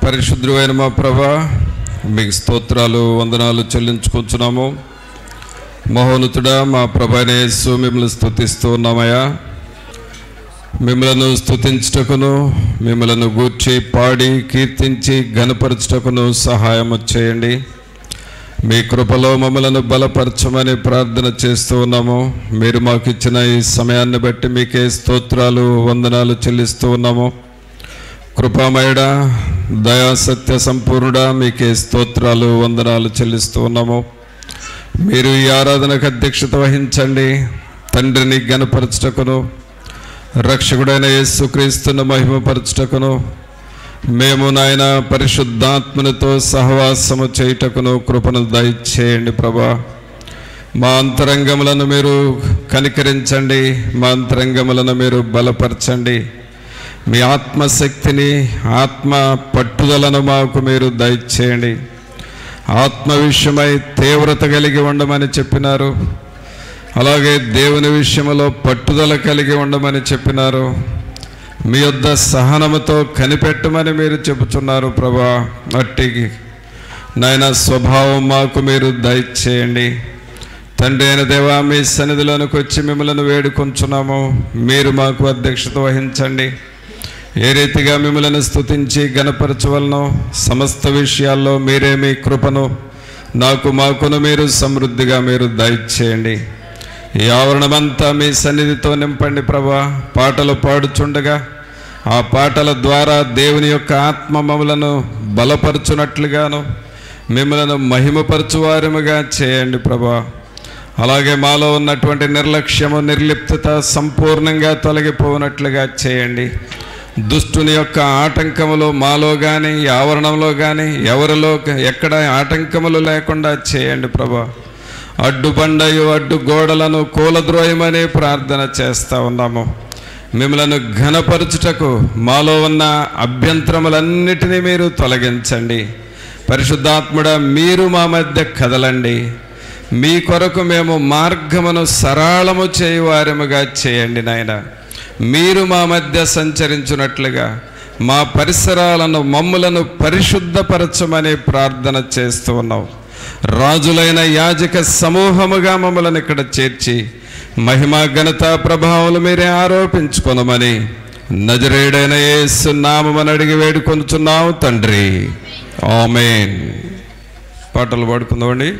పరిశుద్ధుడైన మా ప్రభువా, మీకు స్తోత్రాలు వందనాలు చెల్లించుకుంటున్నాము. మహోన్నతుడా మా ప్రభువైన యేసు, మిమ్మల్ని స్తుతిస్తూ ఉన్నామయ్యా. మిమ్మలను స్తుతించుటకును, మిమ్మలను గూర్చి పాడి కీర్తించి ఘనపరచుటకును సహాయము చేయండి. మీ కృపలో మమ్మలను బలపరచమని ప్రార్థన చేస్తూ ఉన్నాము. మీరు మాకు ఇచ్చిన ఈ సమయాన్ని బట్టి మీకే స్తోత్రాలు వందనాలు చెల్లిస్తూ ఉన్నాము. కృపామయుడా, దయా సత్య సంపూర్ణుడా, మీకే స్తోత్రాలు వందనాలు చెల్లిస్తూ ఉన్నాము. మీరు ఈ ఆరాధనకు అధ్యక్షత వహించండి. తండ్రిని ఘనపరచుటకును, రక్షకుడైన యేసుక్రీస్తును మహిమపరచుటకును, మేము నాయన పరిశుద్ధాత్మనితో సహవాసము చేయుటకును కృపను దయచేయండి ప్రభా. మా అంతరంగములను మీరు కనికరించండి, మా అంతరంగములను మీరు బలపరచండి. మీ ఆత్మశక్తిని, ఆత్మ పట్టుదలను మాకు మీరు దయచేయండి. ఆత్మ విషయమై తీవ్రత కలిగి ఉండమని చెప్పినారు, అలాగే దేవుని విషయంలో పట్టుదల కలిగి ఉండమని చెప్పినారు. మీ యొద్ద సహనముతో కనిపెట్టమని మీరు చెబుతున్నారు ప్రభా. అట్టి నాయన స్వభావం మాకు మీరు దయచేయండి. తండ్రి అయిన దేవా, మీ సన్నిధిలోనికి వచ్చి మిమ్మల్ని వేడుకొంచున్నాము. మీరు మాకు అధ్యక్షత వహించండి. ఏ రీతిగా మిమ్మల్ని స్తుతించి ఘనపరచవలనో సమస్త విషయాల్లో మీరే మీ కృపను మాకును మీరు సమృద్ధిగా మీరు దయచేయండి. ఈ ఆవరణమంతా మీ సన్నిధితో నింపండి ప్రభా. పాటలు పాడుచుండగా ఆ పాటల ద్వారా దేవుని యొక్క ఆత్మ మమ్మలను బలపరచునట్లుగాను, మిమ్మలను మహిమపరచువారముగా చేయండి ప్రభా. అలాగే మాలో ఉన్నటువంటి నిర్లక్ష్యము, నిర్లిప్తత సంపూర్ణంగా తొలగిపోనట్లుగా చేయండి. దుష్టుని యొక్క ఆటంకములు మాలో కానీ, ఆవరణంలో కానీ, ఎవరిలో ఎక్కడ ఆటంకములు లేకుండా చేయండి ప్రభా. అడ్డుబండయు అడ్డు గోడలను కూలద్రోయమని ప్రార్థన చేస్తూ ఉన్నాము. మిమ్మలను ఘనపరచుటకు మాలో ఉన్న అభ్యంతరములన్నిటినీ మీరు తొలగించండి. పరిశుద్ధాత్ముడా, మీరు మా మధ్య కదలండి. మీ కొరకు మేము మార్గమును సరళము చేయువారముగా చేయండి నాయన. మీరు మా మధ్య సంచరించున్నట్లుగా మా పరిసరాలను, మమ్ములను పరిశుద్ధపరచమని ప్రార్థన చేస్తూ ఉన్నాం. రాజులైన యాజక సమూహముగా మమ్మల్ని ఇక్కడ చేర్చి మహిమ ఘనత ప్రభావాలు మీరే ఆరోపించుకొనమని నజరేయుడైన యేసు నామమున అడిగి వేడుకొనుచున్నాము తండ్రి, ఆమేన్. పాటలు పాడుకుందామండి.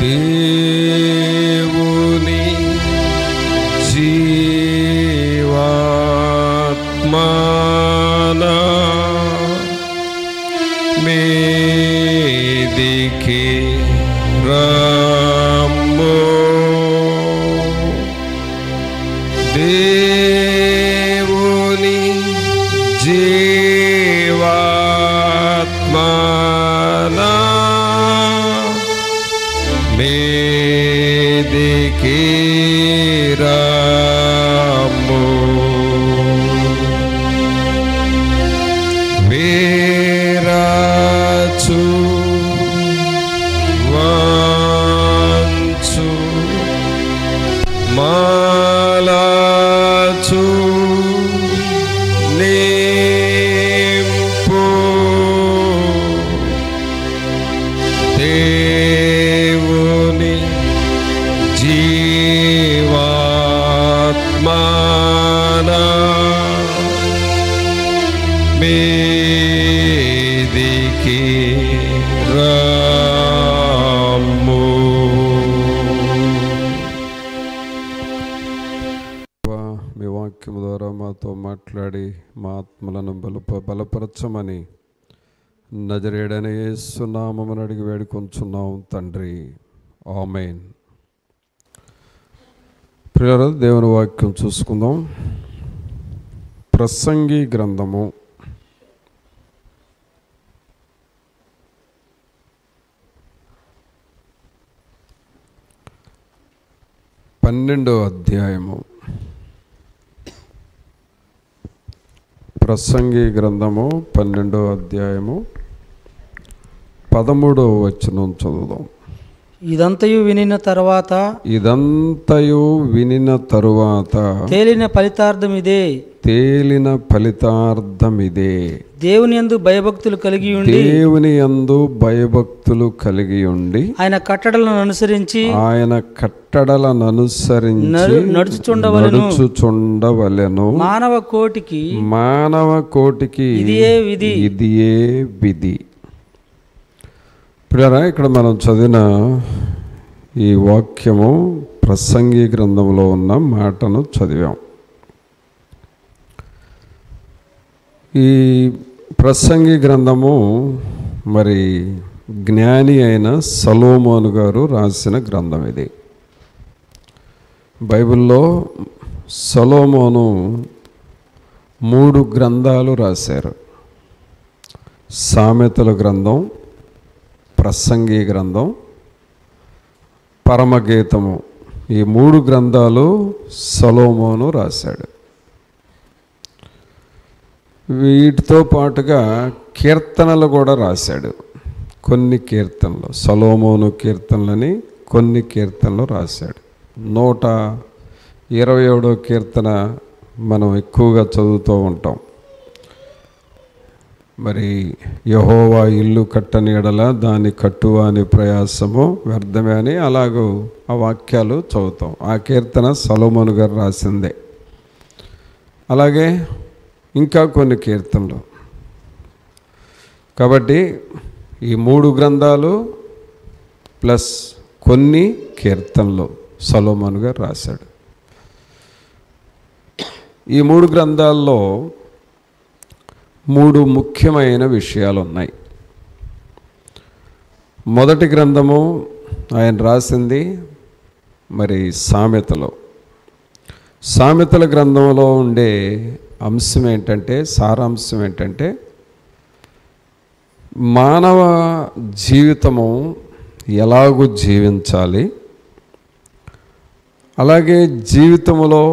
దేవుని జీవాత్మనా మీదికి రమ్ము. దేవుని జీవాత్మనా మీదికి రమ్ము. వీరచు వంచు మాలచు నింపు దేవుని జీవాత్మనా మీదికి రమ్ము. మీ వాక్యం ద్వారా మాతో మాట్లాడి మా ఆత్మలను బలపరచమని నజరేయుడైన యేసు నామమున అడిగి వేడుకొంచున్నాం తండ్రి, ఆమేన్. ప్రియులారా, దేవుని వాక్యం చూసుకుందాం. ప్రసంగి గ్రంథము 12వ అధ్యాయము. ప్రసంగి గ్రంథము 12వ అధ్యాయము 13వ వచనం చదువుదాం. ఇదంతయు వినిన తరువాత తేలిన ఫలితార్థం ఇదే. దేవుని యందు భయభక్తులు కలిగి ఉండి ఆయన కట్టడలను అనుసరించి నడుచుచుండవలెను. మానవ కోటికి ఇదియే విధి. ప్రియరా, ఇక్కడ మనం చదివిన ఈ వాక్యము ప్రసంగి గ్రంథంలో ఉన్న మాటను చదివాం. ఈ ప్రసంగి గ్రంథము మరి జ్ఞాని అయిన సొలొమోను గారు రాసిన గ్రంథం ఇది. బైబిల్లో సొలొమోను 3 గ్రంథాలు రాశారు. సామెతల గ్రంథం, ప్రసంగి గ్రంథం, పరమగీతము. ఈ 3 గ్రంథాలు సొలొమోను రాశాడు. వీటితో పాటుగా కీర్తనలు కూడా రాశాడు. కొన్ని కీర్తనలు, సొలొమోను కీర్తనలని కొన్ని కీర్తనలు రాశాడు. 127వ కీర్తన మనం ఎక్కువగా చదువుతూ ఉంటాం. మరి యెహోవా ఇల్లు కట్టని ఎడల దాని కట్టువాని ప్రయాసము వ్యర్థమే అని అలాగూ ఆ వాక్యాలు చదువుతాం. ఆ కీర్తన సొలొమోను గారు రాసిందే. అలాగే ఇంకా కొన్ని కీర్తనలు. కాబట్టి ఈ 3 గ్రంథాలు ప్లస్ కొన్ని కీర్తనలు సొలొమోను గారు రాశాడు. ఈ 3 గ్రంథాల్లో 3 ముఖ్యమైన విషయాలు ఉన్నాయి. మొదటి గ్రంథము ఆయన రాసింది మరి సామెతల గ్రంథంలో ఉండే అంశం ఏంటంటే, సారాంశం ఏంటంటే, మానవ జీవితము ఎలాగూ జీవించాలి, అలాగే జీవితంలో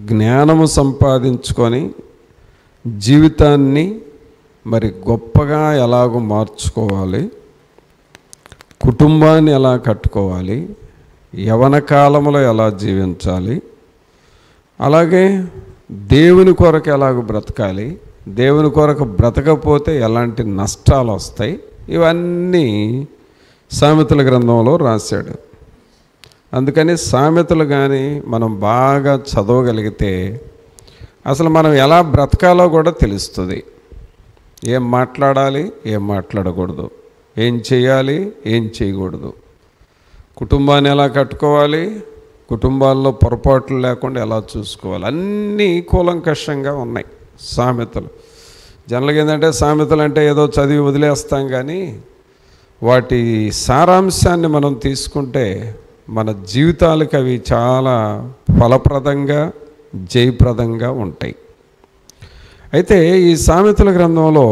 జ్ఞానము సంపాదించుకొని జీవితాన్ని మరి గొప్పగా ఎలాగో మార్చుకోవాలి, కుటుంబాన్ని ఎలా కట్టుకోవాలి, యవ్వన కాలంలో ఎలా జీవించాలి, అలాగే దేవుని కొరకు ఎలాగ బ్రతకాలి, దేవుని కొరకు బ్రతకపోతే ఎలాంటి నష్టాలు వస్తాయి, ఇవన్నీ సామెతల గ్రంథంలో రాశాడు. అందుకని సామెతలు కానీ మనం బాగా చదవగలిగితే అసలు మనం ఎలా బ్రతకాలో కూడా తెలుస్తుంది. ఏం మాట్లాడాలి, ఏం మాట్లాడకూడదు, ఏం చేయాలి, ఏం చేయకూడదు, కుటుంబాన్ని ఎలా కట్టుకోవాలి, కుటుంబాల్లో పొరపాట్లు లేకుండా ఎలా చూసుకోవాలి, అన్నీ కూలంకషంగా ఉన్నాయి సామెతలు. జనరల్గా ఏంటంటే సామెతలు అంటే ఏదో చదివి వదిలేస్తాం, కానీ వాటి సారాంశాన్ని మనం తీసుకుంటే మన జీవితాలకు అవి చాలా ఫలప్రదంగా, జయప్రదంగా ఉంటాయి. అయితే ఈ సామెతల గ్రంథంలో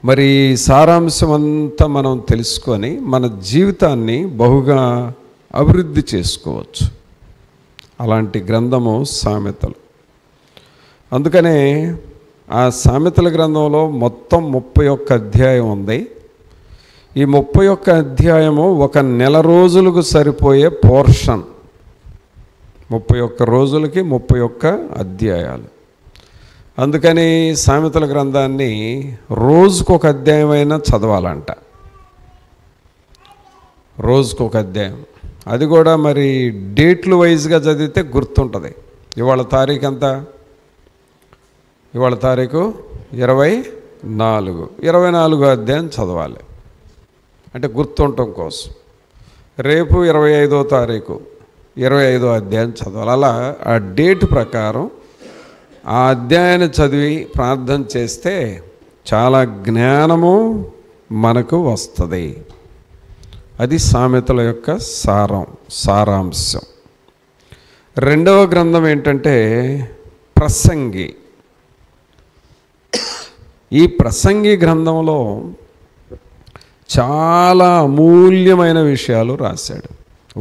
మరి సారాంశం అంతా మనం తెలుసుకొని మన జీవితాన్ని బహుగా అభివృద్ధి చేసుకోవచ్చు. అలాంటి గ్రంథము సామెతలు. అందుకనే ఆ సామెతల గ్రంథంలో మొత్తం 31 అధ్యాయం ఉంది. ఈ 31 అధ్యాయము ఒక నెల రోజులకు సరిపోయే పోర్షన్. 31 రోజులకి 31 అధ్యాయాలు. అందుకని సామెతల గ్రంథాన్ని రోజుకొక అధ్యాయమైనా చదవాలంట. రోజుకొక అధ్యాయం. అది కూడా మరి డేట్లు వైజ్గా చదివితే గుర్తుంటుంది. ఇవాళ తారీఖు ఎంత? ఇవాళ తారీఖు 24. 24 అధ్యాయం చదవాలి అంటే గుర్తుండటం కోసం. రేపు 25వ తారీఖు 25వ అధ్యాయం చదవాలి. అలా ఆ డేట్ ప్రకారం ఆ అధ్యాయాన్ని చదివి ప్రార్థన చేస్తే చాలా జ్ఞానము మనకు వస్తుంది. అది సామెతల యొక్క సారాంశం. రెండవ గ్రంథం ఏంటంటే ప్రసంగి. ఈ ప్రసంగి గ్రంథంలో చాలా అమూల్యమైన విషయాలు రాశాడు.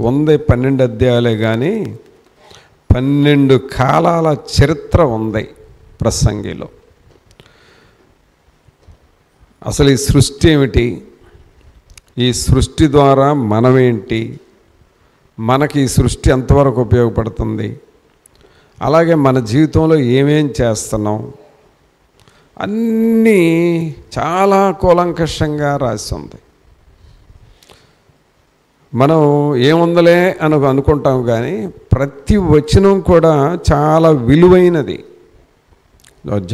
12 అధ్యాయాలే కానీ 12 కాలాల చరిత్ర ఉంది ప్రసంగిలో. అసలు ఈ సృష్టి ఏమిటి, ఈ సృష్టి ద్వారా మనమేంటి, మనకి ఈ సృష్టి ఎంతవరకు ఉపయోగపడుతుంది, అలాగే మన జీవితంలో ఏమేం చేస్తున్నాం, అన్నీ చాలా కూలంకషంగా రాసి ఉంది. మనం ఏముందలే అనుకుంటాం, కానీ ప్రతి వచనం కూడా చాలా విలువైనది.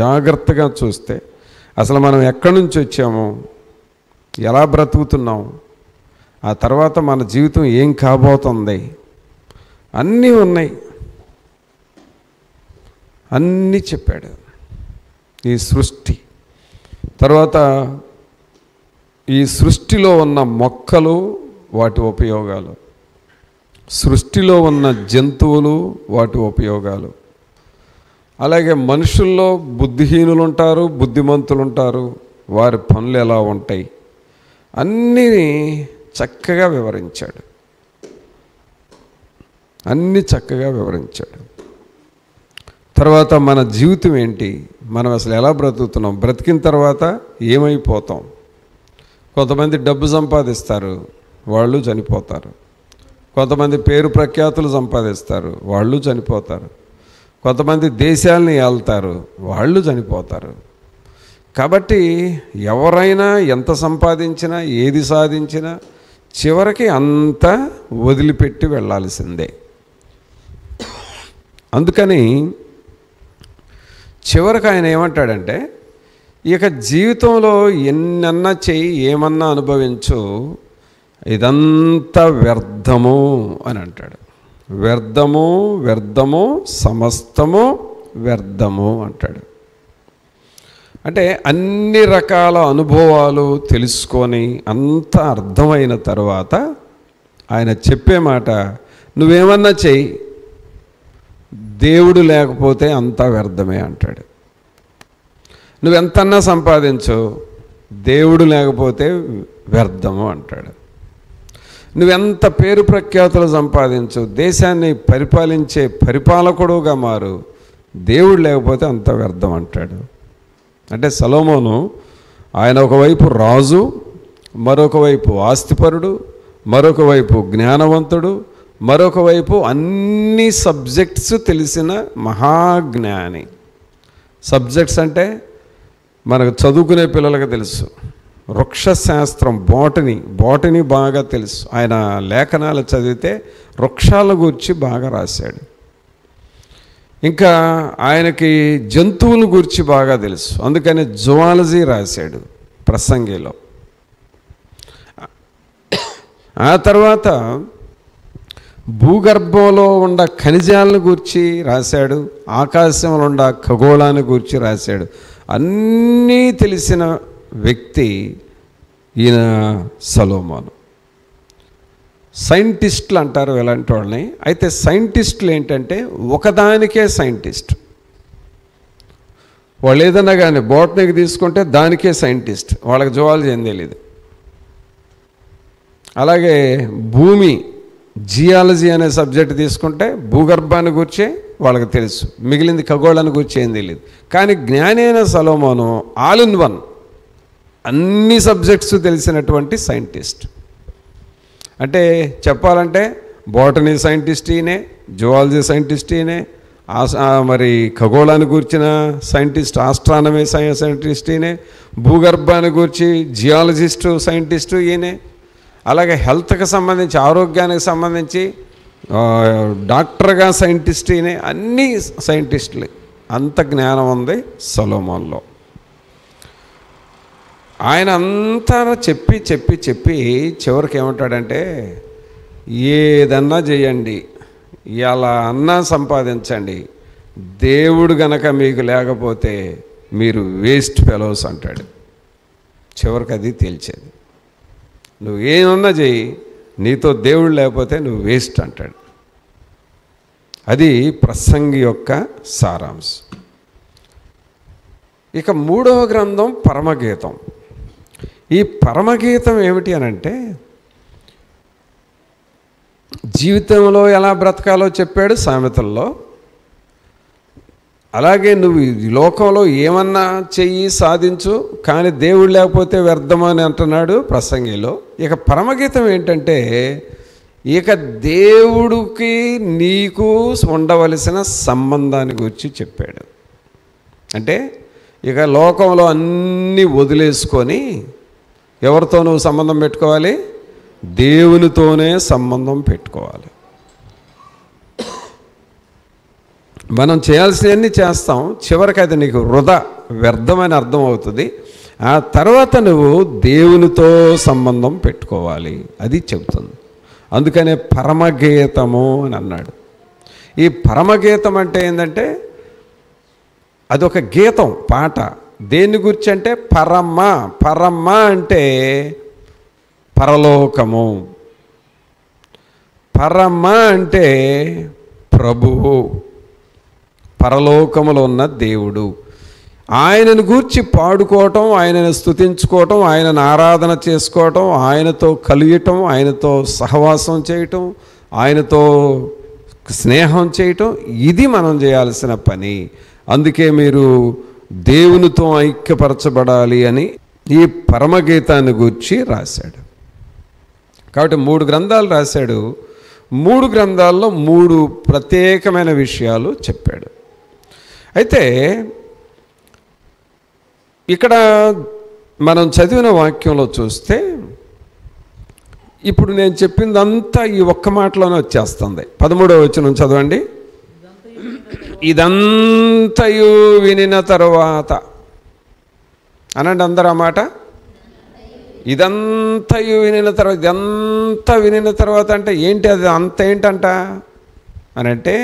జాగ్రత్తగా చూస్తే అసలు మనం ఎక్కడి నుంచి వచ్చాము, ఎలా బ్రతుకుతున్నాం, ఆ తర్వాత మన జీవితం ఏం కాబోతుంది, అన్నీ ఉన్నాయి. అన్నీ చెప్పాడు. ఈ సృష్టి తర్వాత ఈ సృష్టిలో ఉన్న మొక్కలు, వాటి ఉపయోగాలు, సృష్టిలో ఉన్న జంతువులు, వాటి ఉపయోగాలు, అలాగే మనుషుల్లో బుద్ధిహీనులు ఉంటారు, బుద్ధిమంతులు ఉంటారు, వారి పనులు ఎలా ఉంటాయి, అన్నీ చక్కగా వివరించాడు. అన్నీ చక్కగా వివరించాడు. తర్వాత మన జీవితం ఏంటి, మనం అసలు ఎలా బ్రతుకుతున్నాం, బ్రతికిన తర్వాత ఏమైపోతాం. కొంతమంది డబ్బు సంపాదిస్తారు, వాళ్ళు చనిపోతారు. కొంతమంది పేరు ప్రఖ్యాతులు సంపాదిస్తారు, వాళ్ళు చనిపోతారు. కొంతమంది దేశాలని ఏళ్తారు, వాళ్ళు చనిపోతారు. కాబట్టి ఎవరైనా ఎంత సంపాదించినా, ఏది సాధించినా చివరికి అంతా వదిలిపెట్టి వెళ్ళాల్సిందే. అందుకని చివరికి ఆయన ఏమంటాడంటే, ఇక జీవితంలో ఎన్నన్నా చెయ్యి, ఏమన్నా అనుభవించు, ఇదంతా వ్యర్థము అని అంటాడు. వ్యర్థము, వ్యర్థము, సమస్తము వ్యర్థము అంటాడు. అంటే అన్ని రకాల అనుభవాలు తెలుసుకొని అంత అర్థమైన తర్వాత ఆయన చెప్పే మాట, నువ్వేమన్నా చెయ్యి, దేవుడు లేకపోతే అంతా వ్యర్థమే అంటాడు. నువ్వెంతన్నా సంపాదించు, దేవుడు లేకపోతే వ్యర్థము అంటాడు. నువ్వెంత పేరు ప్రఖ్యాతులు సంపాదించు, దేశాన్ని పరిపాలించే పరిపాలకుడుగా మారు, దేవుడు లేకపోతే అంత వ్యర్థం అంటాడు. అంటే సొలొమోను ఆయన ఒకవైపు రాజు, మరొక వైపు ఆస్తిపరుడు, మరొక వైపు జ్ఞానవంతుడు, మరొక వైపు అన్ని సబ్జెక్ట్స్ తెలిసిన మహాజ్ఞాని. సబ్జెక్ట్స్ అంటే మనకు చదువుకునే పిల్లలకు తెలుసు. వృక్షశాస్త్రం, బాటనీ బాగా తెలుసు. ఆయన లేఖనాలు చదివితే వృక్షాల గురించి బాగా రాశాడు. ఇంకా ఆయనకి జంతువుల గురించి బాగా తెలుసు, అందుకని జువాలజీ రాశాడు ప్రసంగిలో. ఆ తర్వాత భూగర్భంలో ఉన్న ఖనిజాలను గూర్చి రాశాడు, ఆకాశంలో ఉన్న ఖగోళాన్ని గూర్చి రాశాడు. అన్నీ తెలిసిన వ్యక్తి ఈయన సొలొమోను. సైంటిస్టులు అంటారు ఇలాంటి వాళ్ళని. అయితే సైంటిస్టులు ఏంటంటే ఒకదానికే సైంటిస్ట్. వాళ్ళు ఏదన్నా కానీ బోటనీకి తీసుకుంటే దానికే సైంటిస్ట్, వాళ్ళకి జువాలజీ ఏం తెలియదు. అలాగే భూమి జియాలజీ అనే సబ్జెక్ట్ తీసుకుంటే భూగర్భాన్ని గురించే వాళ్ళకి తెలుసు, మిగిలింది ఖగోళాన్ని గురించి ఏం తెలియదు. కానీ జ్ఞాని అయిన సొలొమోను ఆల్ ఇన్ వన్, అన్ని సబ్జెక్ట్స్ తెలిసినటువంటి సైంటిస్ట్. అంటే చెప్పాలంటే బోటనీ సైంటిస్ట్ ఈయనే, జువాలజీ సైంటిస్ట్ ఈయనే, మరి ఖగోళాన్ని గురించిన సైంటిస్ట్ ఆస్ట్రానమీ సైంటిస్ట్ ఈయనే, భూగర్భాన్ని గురించి జియాలజిస్టు సైంటిస్టు ఈయనే, అలాగే హెల్త్కి సంబంధించి ఆరోగ్యానికి సంబంధించి డాక్టర్గా సైంటిస్ట్ ఈయనే. అన్నీ సైంటిస్టులే. అంత జ్ఞానం ఉంది సొలొమోన్లో. ఆయన అంతా చెప్పి చెప్పి చెప్పి చివరికి ఏమంటాడంటే, ఏదన్నా చేయండి, ఎలా అన్నా సంపాదించండి, దేవుడు గనక మీకు లేకపోతే మీరు వేస్ట్ ఫెలోస్ అంటాడు. చివరికి అది తేల్చేది. నువ్వు ఏమన్నా చెయ్యి, నీతో దేవుడు లేకపోతే నువ్వు వేస్ట్ అంటాడు. అది ప్రసంగి యొక్క సారాంశం. ఇక 3వ గ్రంథం పరమగీతం. ఈ పరమగీతం ఏమిటి అనంటే, జీవితంలో ఎలా బ్రతకాలో చెప్పాడు సామెతల్లో. అలాగే నువ్వు ఈ లోకంలో ఏమన్నా చెయ్యి సాధించు, కానీ దేవుడు లేకపోతే వ్యర్థమని అంటున్నాడు ప్రసంగిలో. ఇక పరమగీతం ఏంటంటే, ఇక దేవుడికి నీకు ఉండవలసిన సంబంధాన్ని గురించి చెప్పాడు. అంటే ఇక లోకంలో అన్నీ వదిలేసుకొని ఎవరితో నువ్వు సంబంధం పెట్టుకోవాలి? దేవునితోనే సంబంధం పెట్టుకోవాలి. మనం చేయాల్సినవన్నీ చేస్తాం, చివరికి అది నీకు వృధా, వ్యర్థమని అర్థం అవుతుంది. ఆ తర్వాత నువ్వు దేవునితో సంబంధం పెట్టుకోవాలి, అది చెబుతుంది. అందుకనే పరమగీతము అని అన్నాడు. ఈ పరమగీతం అంటే ఏంటంటే, అదొక గీతం, పాట. దేని గురించి అంటే పరమ. పరమ అంటే పరలోకము, పరమ అంటే ప్రభువు, పరలోకములో ఉన్న దేవుడు. ఆయనను గూర్చి పాడుకోవటం, ఆయనను స్తుతించుకోవటం, ఆయనను ఆరాధన చేసుకోవటం, ఆయనతో కలియటం, ఆయనతో సహవాసం చేయటం, ఆయనతో స్నేహం చేయటం, ఇది మనం చేయాల్సిన పని. అందుకే మీరు దేవునితో ఐక్యపరచబడాలి అని ఈ పరమగీతాన్ని గూర్చి రాశాడు. కాబట్టి 3 గ్రంథాలు రాశాడు. 3 గ్రంథాల్లో 3 ప్రత్యేకమైన విషయాలు చెప్పాడు. అయితే ఇక్కడ మనం చదివిన వాక్యంలో చూస్తే, ఇప్పుడు నేను చెప్పిందంతా ఈ ఒక్క మాటలోనే వచ్చేస్తుంది. 13వ వచనం చదవండి. ఇదంతయు వినిన తరువాత అనండి అందరూ ఆ మాట. ఇదంతయు వినిన తర్వాత, ఇదంతా వినిన తర్వాత అంటే ఏంటి? అది అంత ఏంటంట అనంటే,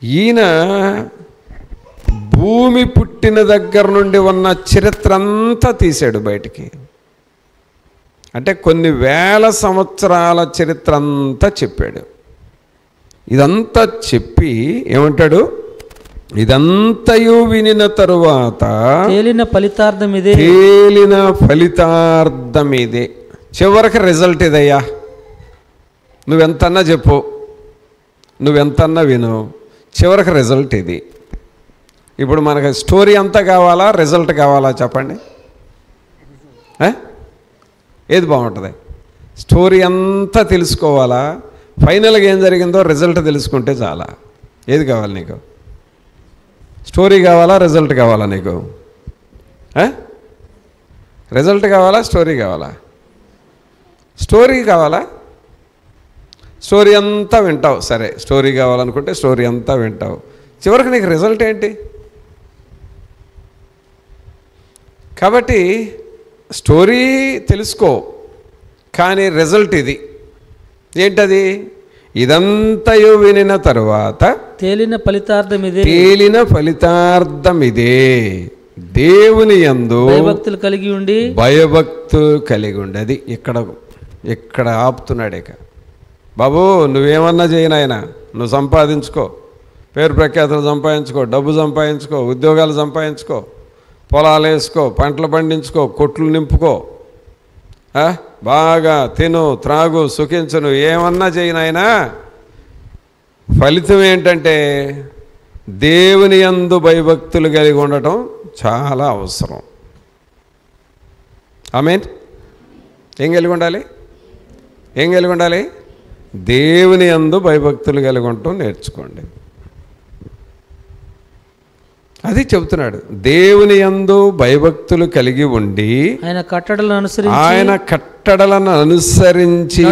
ఈయన భూమి పుట్టిన దగ్గర నుండి ఉన్న చరిత్ర అంతా తీశాడు బయటికి. అంటే కొన్ని వేల సంవత్సరాల చరిత్ర అంతా చెప్పాడు. ఇదంతా చెప్పి ఏమంటాడు? ఇదంతయు వినిన తరువాత తేలిన ఫలితార్థం ఇదే. తేలిన ఫలితార్థం ఇదే. చివరికి రిజల్ట్ ఇదయ్యా. నువ్వెంతన్నా చెప్పు, నువ్వెంతన్నా విను, చివరికి రిజల్ట్ ఇది. ఇప్పుడు మనకి స్టోరీ అంతా కావాలా, రిజల్ట్ కావాలా? చెప్పండి, ఏది బాగుంటుంది? స్టోరీ అంతా తెలుసుకోవాలా, ఫైనల్గా ఏం జరిగిందో రిజల్ట్ తెలుసుకుంటే చాలా? ఏది కావాలి నీకు? స్టోరీ కావాలా, రిజల్ట్ కావాలా నీకు? రిజల్ట్ కావాలా, స్టోరీ కావాలా? స్టోరీ కావాలా? స్టోరీ అంతా వింటావు, సరే. స్టోరీ కావాలనుకుంటే స్టోరీ అంతా వింటావు, చివరికి నీకు రిజల్ట్ ఏంటి? కాబట్టి స్టోరీ తెలుసుకో, కానీ రిజల్ట్ ఇది. ఏంటది? ఇదంతయు వినిన తరువాత తేలిన ఫలితార్థం ఇదే, దేవుని యందు భయభక్తులు కలిగి ఉండి. అది ఇక్కడ ఆపుతున్నాడు. ఇక బాబు నువ్వేమన్నా చేయనాయన, నువ్వు సంపాదించుకో, పేరు ప్రఖ్యాతులు సంపాదించుకో, డబ్బు సంపాదించుకో, ఉద్యోగాలు సంపాదించుకో, పొలాలు వేసుకో, పంటలు పండించుకో, కొట్లు నింపుకో, బాగా తిను త్రాగు సుఖించను, ఏమన్నా చేయనాయనా, ఫలితం ఏంటంటే దేవుని యందు భయభక్తులు కలిగి ఉండటం చాలా అవసరం. ఆమేన్. ఏం కలిగి ఉండాలి? దేవుని యందు భయభక్తులు కలిగి ఉండటం నేర్చుకోండి. అది చెబుతున్నాడు. దేవుని యందు భయభక్తులు కలిగి ఉండి ఆయన కట్టడలను అనుసరించి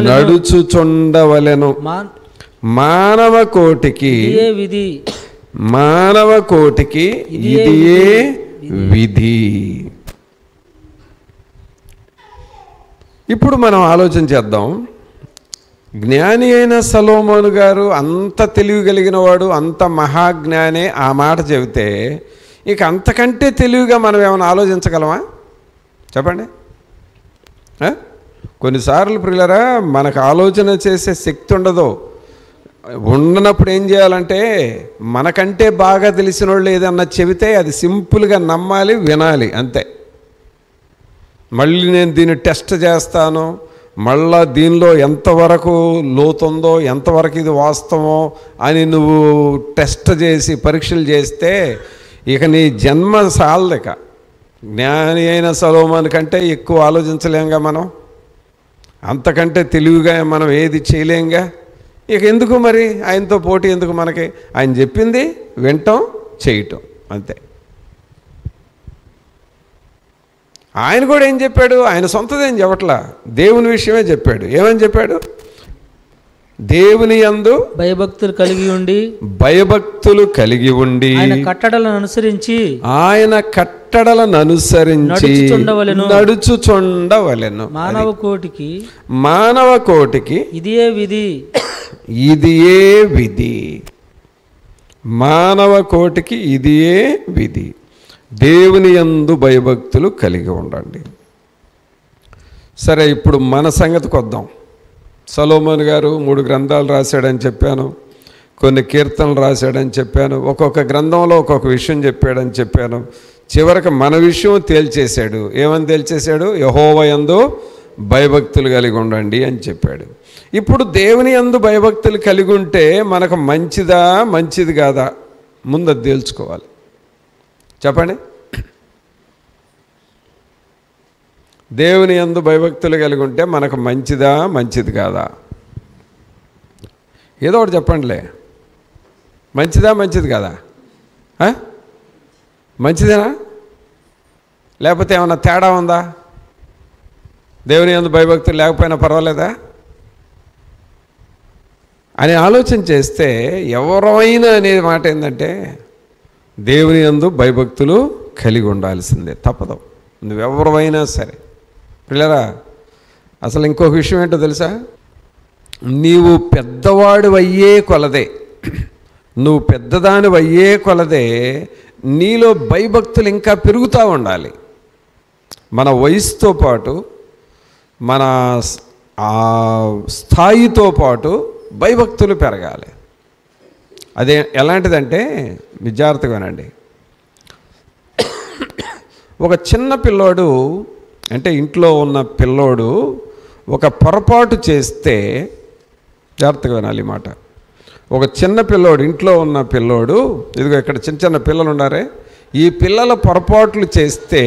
నడుచుచుండవలెను. మానవ కోటికి ఇదియే విధి. ఇప్పుడు మనం ఆలోచన చేద్దాం. జ్ఞాని అయిన సొలొమోను గారు అంత తెలివి కలిగిన వాడు, అంత మహాజ్ఞానే ఆ మాట చెబితే ఇక అంతకంటే తెలివిగా మనం ఏమైనా ఆలోచించగలమా? చెప్పండి. కొన్నిసార్లు ప్రియులరా మనకు ఆలోచన చేసే శక్తి ఉండనప్పుడు ఏం చేయాలంటే మనకంటే బాగా తెలిసిన వాళ్ళు ఏదన్నా చెబితే అది సింపుల్గా నమ్మాలి, వినాలి, అంతే. మళ్ళీ నేను దీన్ని టెస్ట్ చేస్తాను, మళ్ళా దీనిలో ఎంతవరకు లోతుందో, ఎంతవరకు ఇది వాస్తవమో అని నువ్వు టెస్ట్ చేసి పరీక్షలు చేస్తే ఇక నీ జన్మ సాలదిక. జ్ఞాని అయిన సొలొమోను కంటే ఎక్కువ ఆలోచించలేంగా మనం, అంతకంటే తెలివిగా మనం ఏది చేయలేంగా. ఇక ఎందుకు మరి ఆయనతో పోటీ ఎందుకు మనకి? ఆయన చెప్పింది వినటం, చేయటం, అంతే. ఆయన కూడా ఏం చెప్పాడు? ఆయన సొంతదేం చెప్పట్లా, దేవుని విషయమే చెప్పాడు. ఏమని చెప్పాడు? దేవుని యందు భయభక్తులు కలిగి ఉండి ఆయన కట్టడలను అనుసరించి నడుచుచుండవలెను. మానవ కోటికి ఇదియే విధి. మానవ కోటికి ఇదియే విధి. దేవుని యందు భయభక్తులు కలిగి ఉండండి. సరే, ఇప్పుడు మన సంగతికి వద్దాం. సొలొమోను గారు 3 గ్రంథాలు రాశాడని చెప్పాను, కొన్ని కీర్తనలు రాశాడని చెప్పాను, ఒక్కొక్క గ్రంథంలో ఒక్కొక్క విషయం చెప్పాడని చెప్పాను. చివరికి మన విషయం తేల్చేశాడు. ఏమని తేల్చేశాడు? యెహోవా యందు భయభక్తులు కలిగి ఉండండి అని చెప్పాడు. ఇప్పుడు దేవుని యందు భయభక్తులు కలిగి ఉంటే మనకు మంచిదా మంచిది కాదా ముందు అది తేల్చుకోవాలి. చెప్పండి. దేవుని యందు భయభక్తులు కలిగి ఉంటే మనకు మంచిదా మంచిది కాదా? ఏదో ఒకటి చెప్పండిలే. మంచిదా మంచిది కాదా? మంచిదేనా? లేకపోతే ఏమన్నా తేడా ఉందా? దేవుని యందు భయభక్తులు లేకపోయినా పర్వాలేదా అని ఆలోచన చేస్తే ఎవరైనా అనే మాట ఏంటంటే దేవుని యందు భయభక్తులు కలిగి ఉండాల్సిందే, తప్పదు. నువ్వెవరైనా సరే. పిల్లరా, అసలు ఇంకొక విషయం ఏంటో తెలుసా? నీవు పెద్దవాడు అయ్యే కొలదే, నువ్వు పెద్దదాని అయ్యే కొలదే నీలో భయభక్తులు ఇంకా పెరుగుతూ ఉండాలి. మన వయసుతో పాటు, మన స్థాయితో పాటు భయభక్తులు పెరగాలి. అదే ఎలాంటిదంటే, విద్యార్థిగానండి, ఒక చిన్న పిల్లోడు, అంటే ఇంట్లో ఉన్న పిల్లోడు ఒక పొరపాటు చేస్తే, జాగ్రత్తగా వినాలి మాట, ఒక చిన్న పిల్లోడు, ఇంట్లో ఉన్న పిల్లోడు, ఇదిగో ఇక్కడ చిన్న చిన్న పిల్లలు ఉన్నారే, ఈ పిల్లల పొరపాట్లు చేస్తే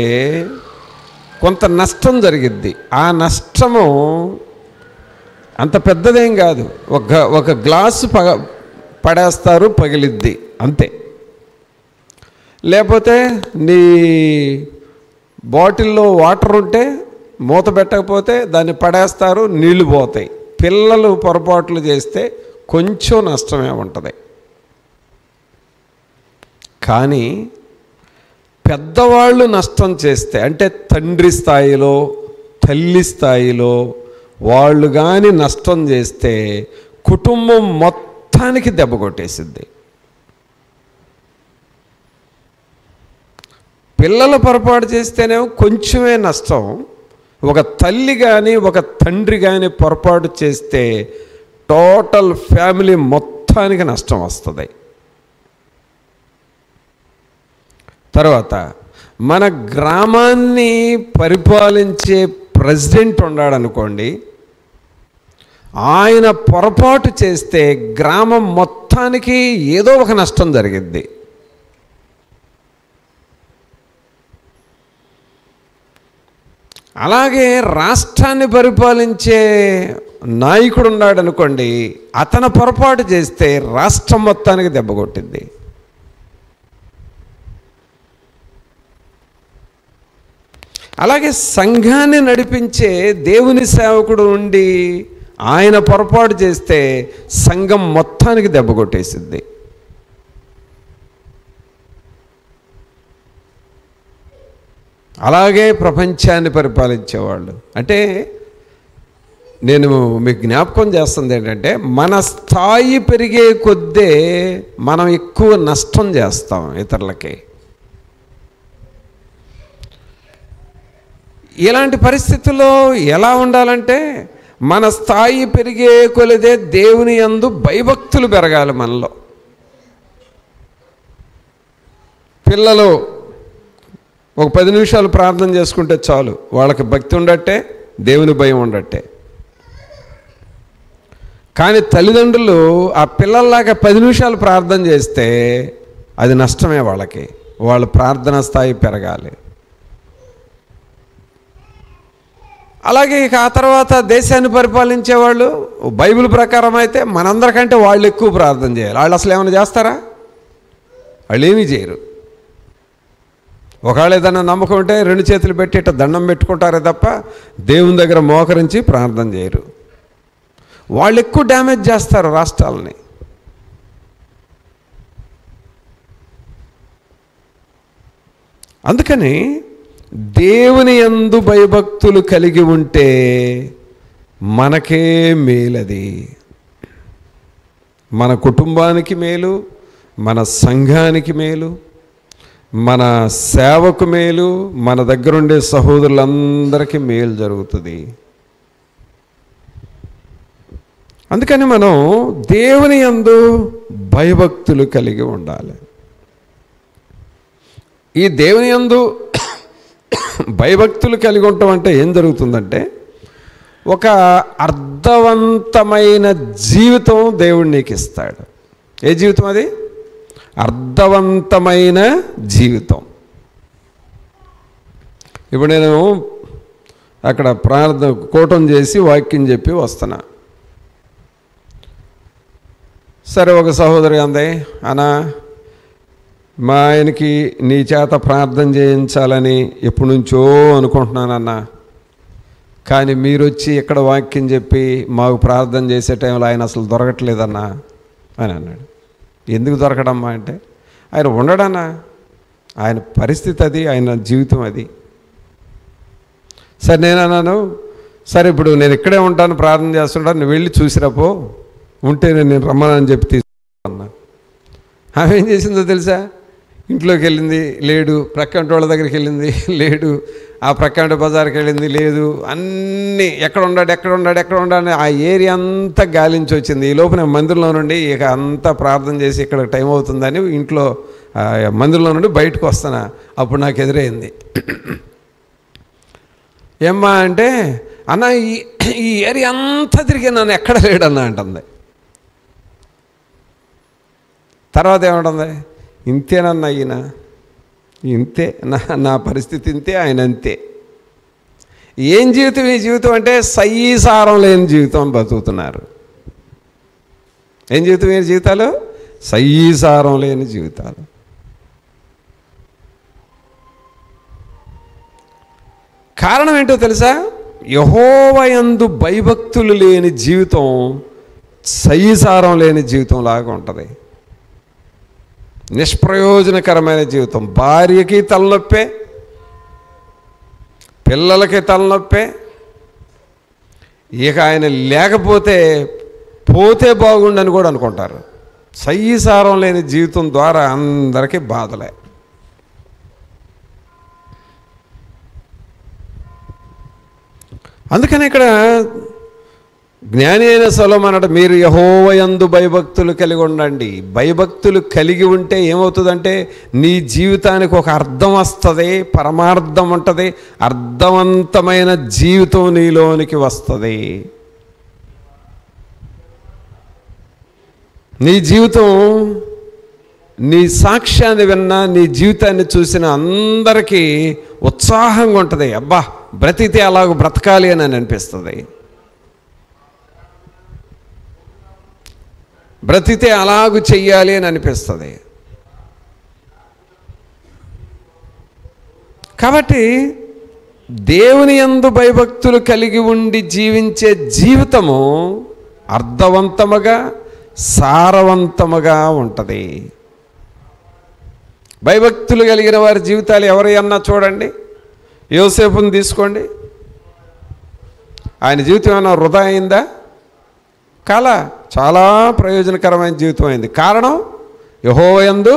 కొంత నష్టం జరిగిద్ది. ఆ నష్టము అంత పెద్దదేం కాదు, ఒక గ్లాసు పడేస్తారు, పగిలిద్ది, అంతే. లేకపోతే నీ బాటిల్లో వాటర్ ఉంటే మూత పెట్టకపోతే దాన్ని పడేస్తారు, నీళ్లు పోతాయి. పిల్లలు పొరపాట్లు చేస్తే కొంచెం నష్టమే ఉంటుంది. కానీ పెద్దవాళ్ళు నష్టం చేస్తే, అంటే తండ్రి స్థాయిలో తల్లి స్థాయిలో వాళ్ళు కానీ నష్టం చేస్తే కుటుంబం మొత్తానికి దెబ్బ కొట్టేసిద్ది. పిల్లలు పొరపాటు చేస్తేనేమో కొంచెమే నష్టం, ఒక తల్లి కానీ ఒక తండ్రి కానీ పొరపాటు చేస్తే టోటల్ ఫ్యామిలీ మొత్తానికి నష్టం వస్తుంది. తర్వాత మన గ్రామాన్ని పరిపాలించే ప్రెసిడెంట్ ఉన్నాడు అనుకోండి, ఆయన పొరపాటు చేస్తే గ్రామం మొత్తానికి ఏదో ఒక నష్టం జరిగిద్ది. అలాగే రాష్ట్రాన్ని పరిపాలించే నాయకుడు ఉన్నాడు అనుకోండి, అతను పొరపాటు చేస్తే రాష్ట్రం మొత్తానికి దెబ్బ కొట్టింది. అలాగే సంఘాన్ని నడిపించే దేవుని సేవకుడు ఉండి ఆయన పొరపాటు చేస్తే సంఘం మొత్తానికి దెబ్బ కొట్టేసిద్ది. అలాగే ప్రపంచాన్ని పరిపాలించేవాళ్ళు. అంటే నేను మీకు జ్ఞాపకం చేస్తుంది ఏంటంటే, మన స్థాయి పెరిగే కొద్దే మనం ఎక్కువ నష్టం చేస్తాం ఇతరులకి. ఇలాంటి పరిస్థితుల్లో ఎలా ఉండాలంటే, మన స్థాయి పెరిగే కొలదే దేవుని యందు భయభక్తులు పెరగాలి మనలో. పిల్లలు ఒక 10 నిమిషాలు ప్రార్థన చేసుకుంటే చాలు, వాళ్ళకి భక్తి ఉండట్టే, దేవుని భయం ఉండట్టే. కానీ తల్లిదండ్రులు ఆ పిల్లల్లాగా 10 నిమిషాలు ప్రార్థన చేస్తే అది నష్టమే వాళ్ళకి. వాళ్ళ ప్రార్థన స్థాయి పెరగాలి. అలాగే ఇక ఆ తర్వాత దేశాన్ని పరిపాలించేవాళ్ళు బైబిల్ ప్రకారం అయితే మనందరికంటే వాళ్ళు ఎక్కువ ప్రార్థన చేయాలి. వాళ్ళు అసలు ఏమైనా చేస్తారా? వాళ్ళు ఏమీ చేయరు. ఒకవేళ ఏదైనా నమ్మకం ఉంటే 2 చేతులు పెట్టి ఇట్లా దండం పెట్టుకుంటారే తప్ప దేవుని దగ్గర మోకరించి ప్రార్థన చేయరు. వాళ్ళు ఎక్కువ డ్యామేజ్ చేస్తారు రాష్ట్రాలని. అందుకని దేవుని యందు భయభక్తులు కలిగి ఉంటే మనకే మేలది. మన కుటుంబానికి మేలు, మన సంఘానికి మేలు, మన సేవకు మేలు, మన దగ్గరుండే సహోదరులందరికీ మేలు జరుగుతుంది. అందుకని మనం దేవుని యందు భయభక్తులు కలిగి ఉండాలి. ఈ దేవుని యందు భయభక్తులు కలిగి ఉండటం అంటే ఏం జరుగుతుందంటే, ఒక అర్థవంతమైన జీవితం దేవుడు నీకు ఇస్తాడు. ఏ జీవితం అది? అర్థవంతమైన జీవితం. ఇప్పుడు నేను అక్కడ ప్రార్థన కూటం చేసి వాక్యం చెప్పి వస్తున్నా. సరే, ఒక సహోదరి అంది, అన్నా మా ఆయనకి నీ చేత ప్రార్థన చేయించాలని ఎప్పటి నుంచో అనుకుంటున్నానన్నా, కానీ మీరు వచ్చి ఇక్కడ వాక్యం చెప్పి మాకు ప్రార్థన చేసే టైంలో ఆయన అసలు దొరకట్లేదన్నా అని అన్నాడు. ఎందుకు దొరకడమ్మా అంటే, ఆయన ఉండడన్నా, ఆయన పరిస్థితి అది, ఆయన జీవితం అది. సరే నేను అన్నాను, సరే ఇప్పుడు నేను ఇక్కడే ఉంటాను, ప్రార్థన చేస్తుంటాను, నువ్వు వెళ్ళి చూసిరాపో, ఉంటే నేను రమ్మనని చెప్పి తీసుకున్నా. ఆమె ఏం చేసిందో తెలుసా? ఇంట్లోకి వెళ్ళింది, లేడు. ప్రక్కంటి వాళ్ళ దగ్గరికి వెళ్ళింది, లేడు. ఆ ప్రక్కంటి బజార్కి వెళ్ళింది, లేదు. అన్నీ ఎక్కడ ఉన్నాడు ఆ ఏరియా అంతా గాలించి వచ్చింది. ఈ లోపు నేను మందిరంలో నుండి ఇక అంతా ప్రార్థన చేసి ఇక్కడ టైం అవుతుందని ఇంట్లో మందిరంలో నుండి బయటకు వస్తాను. అప్పుడు నాకు ఎదురైంది. ఏమ్మా అంటే, అన్న ఈ ఏరియా అంతా తిరిగి నన్ను ఎక్కడ లేడన్నా అంటుంది. తర్వాత ఏమంటుంది, ఇంతేనన్నా ఈయన, ఇంతే నా పరిస్థితి ఇంతే, ఆయన అంతే. ఏం జీవితం ఈ జీవితం అంటే సయీసారం లేని జీవితం బతుకుతున్నారు. ఏం జీవితం ఈ జీవితాలు? సయీసారం లేని జీవితాలు. కారణం ఏంటో తెలుసా? యెహోవా యందు భయభక్తులు లేని జీవితం సయీసారం లేని జీవితం లాగా ఉంటుంది. నిష్ప్రయోజనకరమైన జీవితం. భార్యకి తలనొప్పే, పిల్లలకి తలనొప్పే, ఇక ఆయన లేకపోతే పోతే బాగుండని కూడా అనుకుంటారు. సయ్యసారం లేని జీవితం ద్వారా అందరికీ బాధలే. అందుకని ఇక్కడ జ్ఞాని అయిన సొలొమోను అన్నాడు, మీరు యెహోవా యందు భయభక్తులు కలిగి ఉండండి. భయభక్తులు కలిగి ఉంటే ఏమవుతుందంటే నీ జీవితానికి ఒక అర్థం వస్తుంది, పరమార్థం ఉంటుంది, అర్థవంతమైన జీవితం నీలోనికి వస్తుంది. నీ జీవితం, నీ సాక్ష్యాన్ని విన్నా, నీ జీవితాన్ని చూసిన అందరికీ ఉత్సాహంగా ఉంటుంది. అబ్బా బ్రతికితే అలాగ బ్రతకాలి అని అనిపిస్తుంది. బ్రతికితే అలాగూ చెయ్యాలి అని అనిపిస్తుంది. కాబట్టి దేవుని యందు భయభక్తులు కలిగి ఉండి జీవించే జీవితము అర్థవంతముగా, సారవంతముగా ఉంటుంది. భయభక్తులు కలిగిన వారి జీవితాలు ఎవరైనా చూడండి. యోసేపుని తీసుకోండి. ఆయన జీవితం ఏమైనా వృధా అయిందా? కాలా, చాలా ప్రయోజనకరమైన జీవితం అయింది. కారణం యెహోవా యందు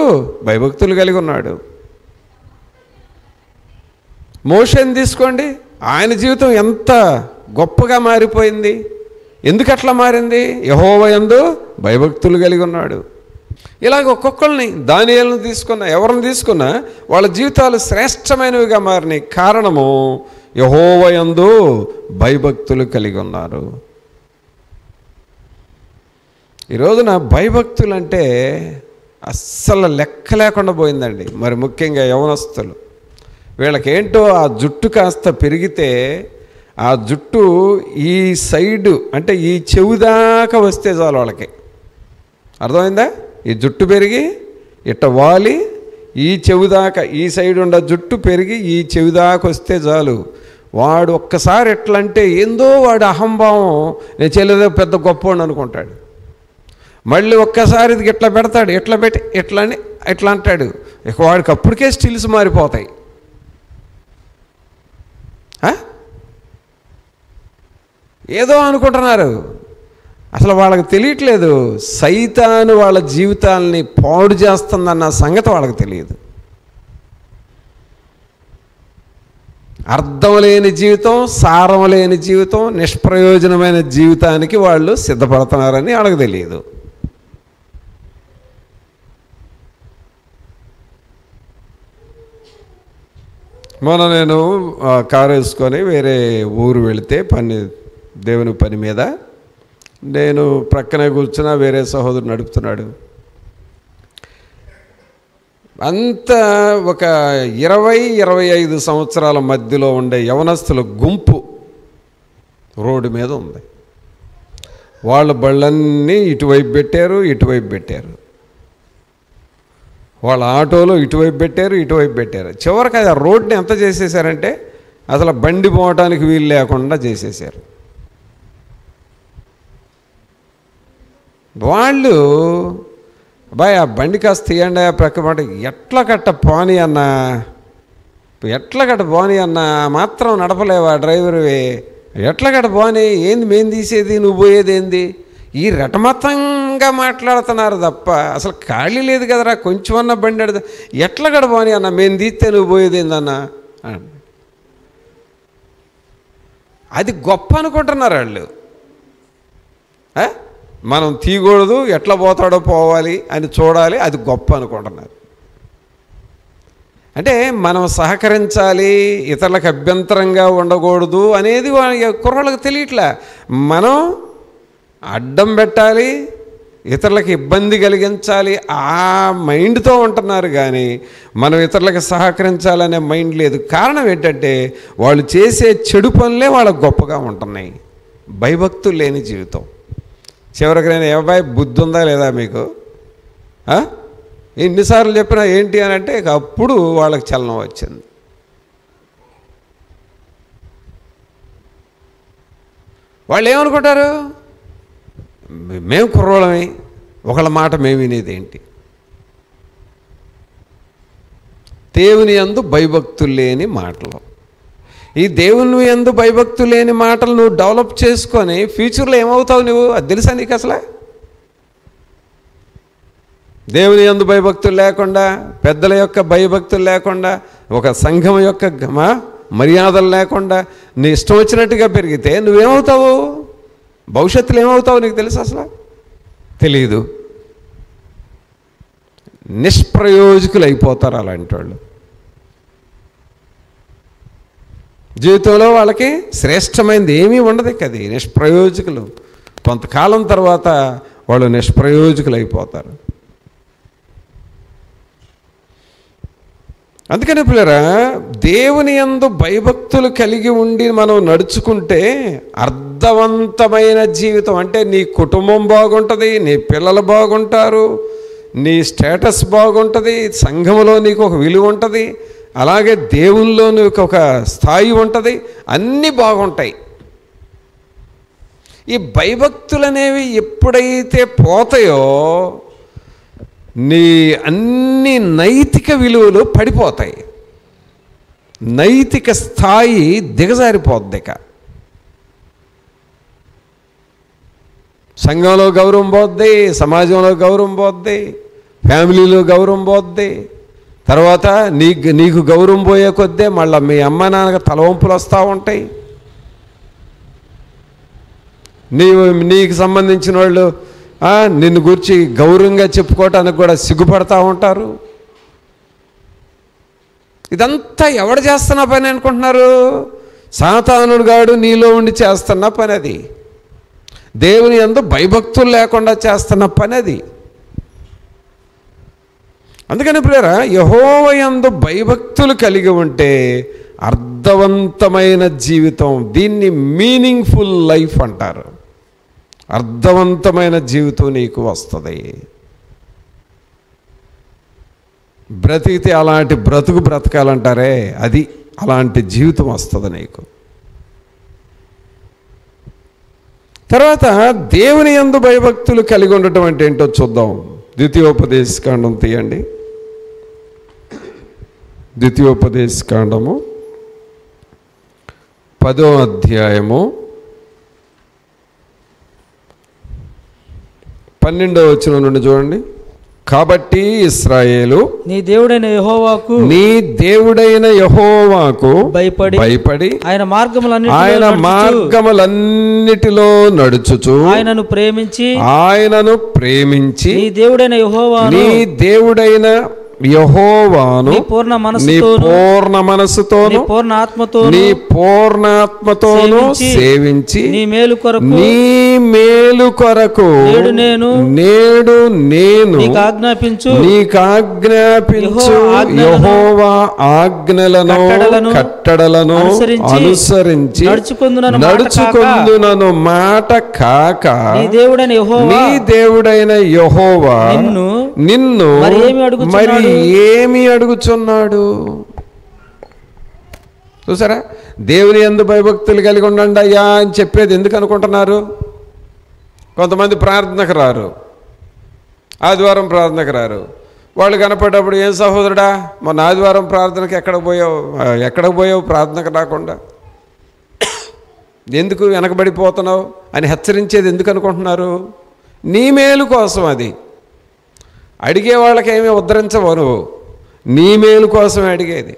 భయభక్తులు కలిగి ఉన్నాడు. మోషేని తీసుకోండి. ఆయన జీవితం ఎంత గొప్పగా మారిపోయింది. ఎందుకు అట్లా మారింది? యెహోవా యందు భయభక్తులు కలిగి ఉన్నాడు. ఇలాగ ఒక్కొక్కరిని, దానియేలును తీసుకున్నా, ఎవరిని తీసుకున్నా వాళ్ళ జీవితాలు శ్రేష్టమైనవిగా మారినాయి. కారణము యెహోవా యందు భయభక్తులు కలిగి ఉన్నారు. ఈ రోజున భయభక్తులు అంటే అస్సలు లెక్క లేకుండా పోయిందండి. మరి ముఖ్యంగా యవనస్తులు, వీళ్ళకేంటో ఆ జుట్టు కాస్త పెరిగితే ఆ జుట్టు ఈ సైడు అంటే ఈ చెవి దాకా వస్తే చాలు వాళ్ళకి. అర్థమైందా? ఈ జుట్టు పెరిగి ఇట్ట వాలి ఈ చెవి దాకా, ఈ సైడ్ ఉన్న జుట్టు పెరిగి ఈ చెవి దాకా వస్తే చాలు. వాడు ఒక్కసారి ఎట్లా అంటే ఏందో వాడు అహంభావం, నేను చెల్లిదో పెద్ద గొప్పవాడు అనుకుంటాడు. మళ్ళీ ఒక్కసారి ఇది ఇట్లా పెడతాడు, ఇట్లా పెట్టి ఇట్లా అని ఇట్లా అంటాడు. ఇక వాడికి అప్పటికే స్టిల్స్ మారిపోతాయి. ఏదో అనుకుంటున్నారు, అసలు వాళ్ళకి తెలియట్లేదు. సైతాను వాళ్ళ జీవితాలని పాడు చేస్తుందన్న సంగతి వాళ్ళకి తెలియదు. అర్థం లేని జీవితం, సారం లేని జీవితం, నిష్ప్రయోజనమైన జీవితానికి వాళ్ళు సిద్ధపడుతున్నారని వాళ్ళకి తెలియదు. మొన్న నేను కారు వేసుకొని వేరే ఊరు వెళితే దేవుని పని మీద, నేను ప్రక్కనే కూర్చున్నా, వేరే సహోదరుడు నడుపుతున్నాడు. అంత ఒక 20-25 సంవత్సరాల మధ్యలో ఉండే యవనస్తుల గుంపు రోడ్డు మీద ఉంది. వాళ్ళ బళ్ళన్నీ ఇటువైపు పెట్టారు, ఇటువైపు పెట్టారు. వాళ్ళ ఆటోలో ఇటువైపు పెట్టారు, ఇటువైపు పెట్టారు. చివరికి ఆ రోడ్ని ఎంత చేసేసారంటే అసలు బండి పోవటానికి వీలు లేకుండా చేసేసారు. వాళ్ళు బాయ్ ఆ బండి కాస్త తీయండి, ఆ ప్రక్క మాట ఎట్లా కట్ట పోనీ అన్నా, ఎట్లా కట్ట పోనీ అన్నా, మాత్రం నడపలేవా డ్రైవర్వి, ఎట్లా కట్ట పోనీ, ఏంది మేము తీసేది, నువ్వు పోయేది ఏంది, ఈ రటమతంగా మాట్లాడుతున్నారు తప్ప అసలు ఖాళీ లేదు కదరా, కొంచెమన్నా బండి అడదా, ఎట్లా కట్ట పోనీ అన్న, మేము తీస్తే నువ్వు పోయేది ఏందన్నా. అది గొప్ప అనుకుంటున్నారు వాళ్ళు. మనం తీయకూడదు, ఎట్లా పోతాడో పోవాలి అని చూడాలి, అది గొప్ప అనుకుంటున్నారు. అంటే మనం సహకరించాలి, ఇతరులకు అభ్యంతరంగా ఉండకూడదు అనేది కుర్రోళ్ళకి తెలియట్లే. మనం అడ్డం పెట్టాలి, ఇతరులకు ఇబ్బంది కలిగించాలి, ఆ మైండ్తో ఉంటున్నారు. కానీ మనం ఇతరులకు సహకరించాలనే మైండ్ లేదు. కారణం ఏంటంటే వాళ్ళు చేసే చెడు పనులే వాళ్ళకు గొప్పగా ఉంటున్నాయి. భయభక్తులు లేని జీవితం. చివరికి నేను ఏబాయ్ బుద్ధి ఉందా లేదా మీకు, ఎన్నిసార్లు చెప్పినా ఏంటి అని అంటే ఇక అప్పుడు వాళ్ళకి చలనం వచ్చింది. వాళ్ళు ఏమనుకుంటారు, మేము కుర్రోళమే, ఒకళ్ళ మాట మేము వినేది ఏంటి. దేవుని యందు భయభక్తులు లేని మాటలు. ఈ దేవుని యందు భయభక్తు లేని మాటలు నువ్వు డెవలప్ చేసుకొని ఫ్యూచర్లో ఏమవుతావు నువ్వు? అది తెలుసా నీకు అసలు? దేవుని యందు భయభక్తులు లేకుండా, పెద్దల యొక్క భయభక్తులు లేకుండా, ఒక సంఘం యొక్క మర్యాదలు లేకుండా నీ ఇష్టం వచ్చినట్టుగా పెరిగితే నువ్వేమవుతావు? భవిష్యత్తులో ఏమవుతావు నీకు తెలుసు అసలు? తెలీదు. నిష్ప్రయోజకులు అయిపోతారు అలాంటి వాళ్ళు. జీవితంలో వాళ్ళకి శ్రేష్టమైనది ఏమీ ఉండదు. అది నిష్ప్రయోజకులు. కొంతకాలం తర్వాత వాళ్ళు నిష్ప్రయోజకులు అయిపోతారు. అందుకని పిల్లరా, దేవుని యందు భయభక్తులు కలిగి ఉండి మనం నడుచుకుంటే అర్థవంతమైన జీవితం, అంటే నీ కుటుంబం బాగుంటుంది, నీ పిల్లలు బాగుంటారు, నీ స్టేటస్ బాగుంటుంది, సంఘంలో నీకు ఒక విలువ ఉంటుంది, అలాగే దేవుల్లో నీకు ఒక స్థాయి ఉంటుంది, అన్నీ బాగుంటాయి. ఈ భయభక్తులు అనేవి ఎప్పుడైతే పోతాయో నీ అన్ని నైతిక విలువలు పడిపోతాయి, నైతిక స్థాయి దిగజారిపోద్ది. ఇక సంఘంలో గౌరవం పోద్ది, సమాజంలో గౌరవం పోద్ది, ఫ్యామిలీలో గౌరవం పోద్ది. తర్వాత నీకు గౌరవం పోయే కొద్దే మళ్ళీ మీ అమ్మ నాన్నకి తలవంపులు వస్తూ ఉంటాయి. నీకు సంబంధించిన వాళ్ళు నిన్ను గురించి గౌరవంగా చెప్పుకోవటానికి కూడా సిగ్గుపడతా ఉంటారు. ఇదంతా ఎవడు చేస్తున్న పని అనుకుంటున్నారు? సాతానుడు గాడు నీలో ఉండి చేస్తున్న పని అది. దేవుని యందు భయభక్తులు లేకుండా చేస్తున్న పని అది. అందుకని ప్రియరా, యెహోవా యందు భయభక్తులు కలిగి ఉంటే అర్థవంతమైన జీవితం, దీన్ని మీనింగ్ఫుల్ లైఫ్ అంటారు. అర్థవంతమైన జీవితం నీకు వస్తుంది. బ్రతికితే అలాంటి బ్రతకాలంటారే, అది అలాంటి జీవితం వస్తుంది నీకు. తర్వాత దేవుని యందు భయభక్తులు కలిగి ఉండటం అంటే ఏంటో చూద్దాం. ద్వితీయోపదేశకాండం తీయండి. ద్వితీయోపదేశకాండము 10వ అధ్యాయము 12వ వచనం నుండి చూడండి. కాబట్టి ఇశ్రాయేలు నీ దేవుడైన యెహోవాకు భయపడి ఆయన మార్గములన్నిటిలో నడుచుచు ఆయనను ప్రేమించి నీ దేవుడైన యెహోవాను నీ పూర్ణ మనసుతోను నీ పూర్ణ ఆత్మతోను సేవించి నీ మేలు కొరకు నేడు నేను నీకు ఆజ్ఞాపించు యెహోవా ఆజ్ఞలను కట్టడలను అనుసరించి నడుచుకొందునను మాట కాక నీ దేవుడైన యెహోవా నిన్ను మరి ఏమి అడుగుచున్నాడు? చూసారా, దేవుని యందు భయభక్తులు కలిగి ఉండండి అయ్యా అని చెప్పేది ఎందుకు అనుకుంటున్నారు? కొంతమంది ప్రార్థనకు రారు, ఆదివారం ప్రార్థనకు రారు. వాళ్ళు కనపడేటప్పుడు, ఏం సహోదరుడా మొన్న ఆదివారం ప్రార్థనకి ఎక్కడికి పోయావు ప్రార్థనకు రాకుండా? ఎందుకు వెనకబడిపోతున్నావు అని హెచ్చరించేది ఎందుకు అనుకుంటున్నారు? నీ మేలు కోసం. అది అడిగే వాళ్ళకేమీ ఉద్ధరించవు నువ్వు, నీ మేలు కోసమే అడిగేది.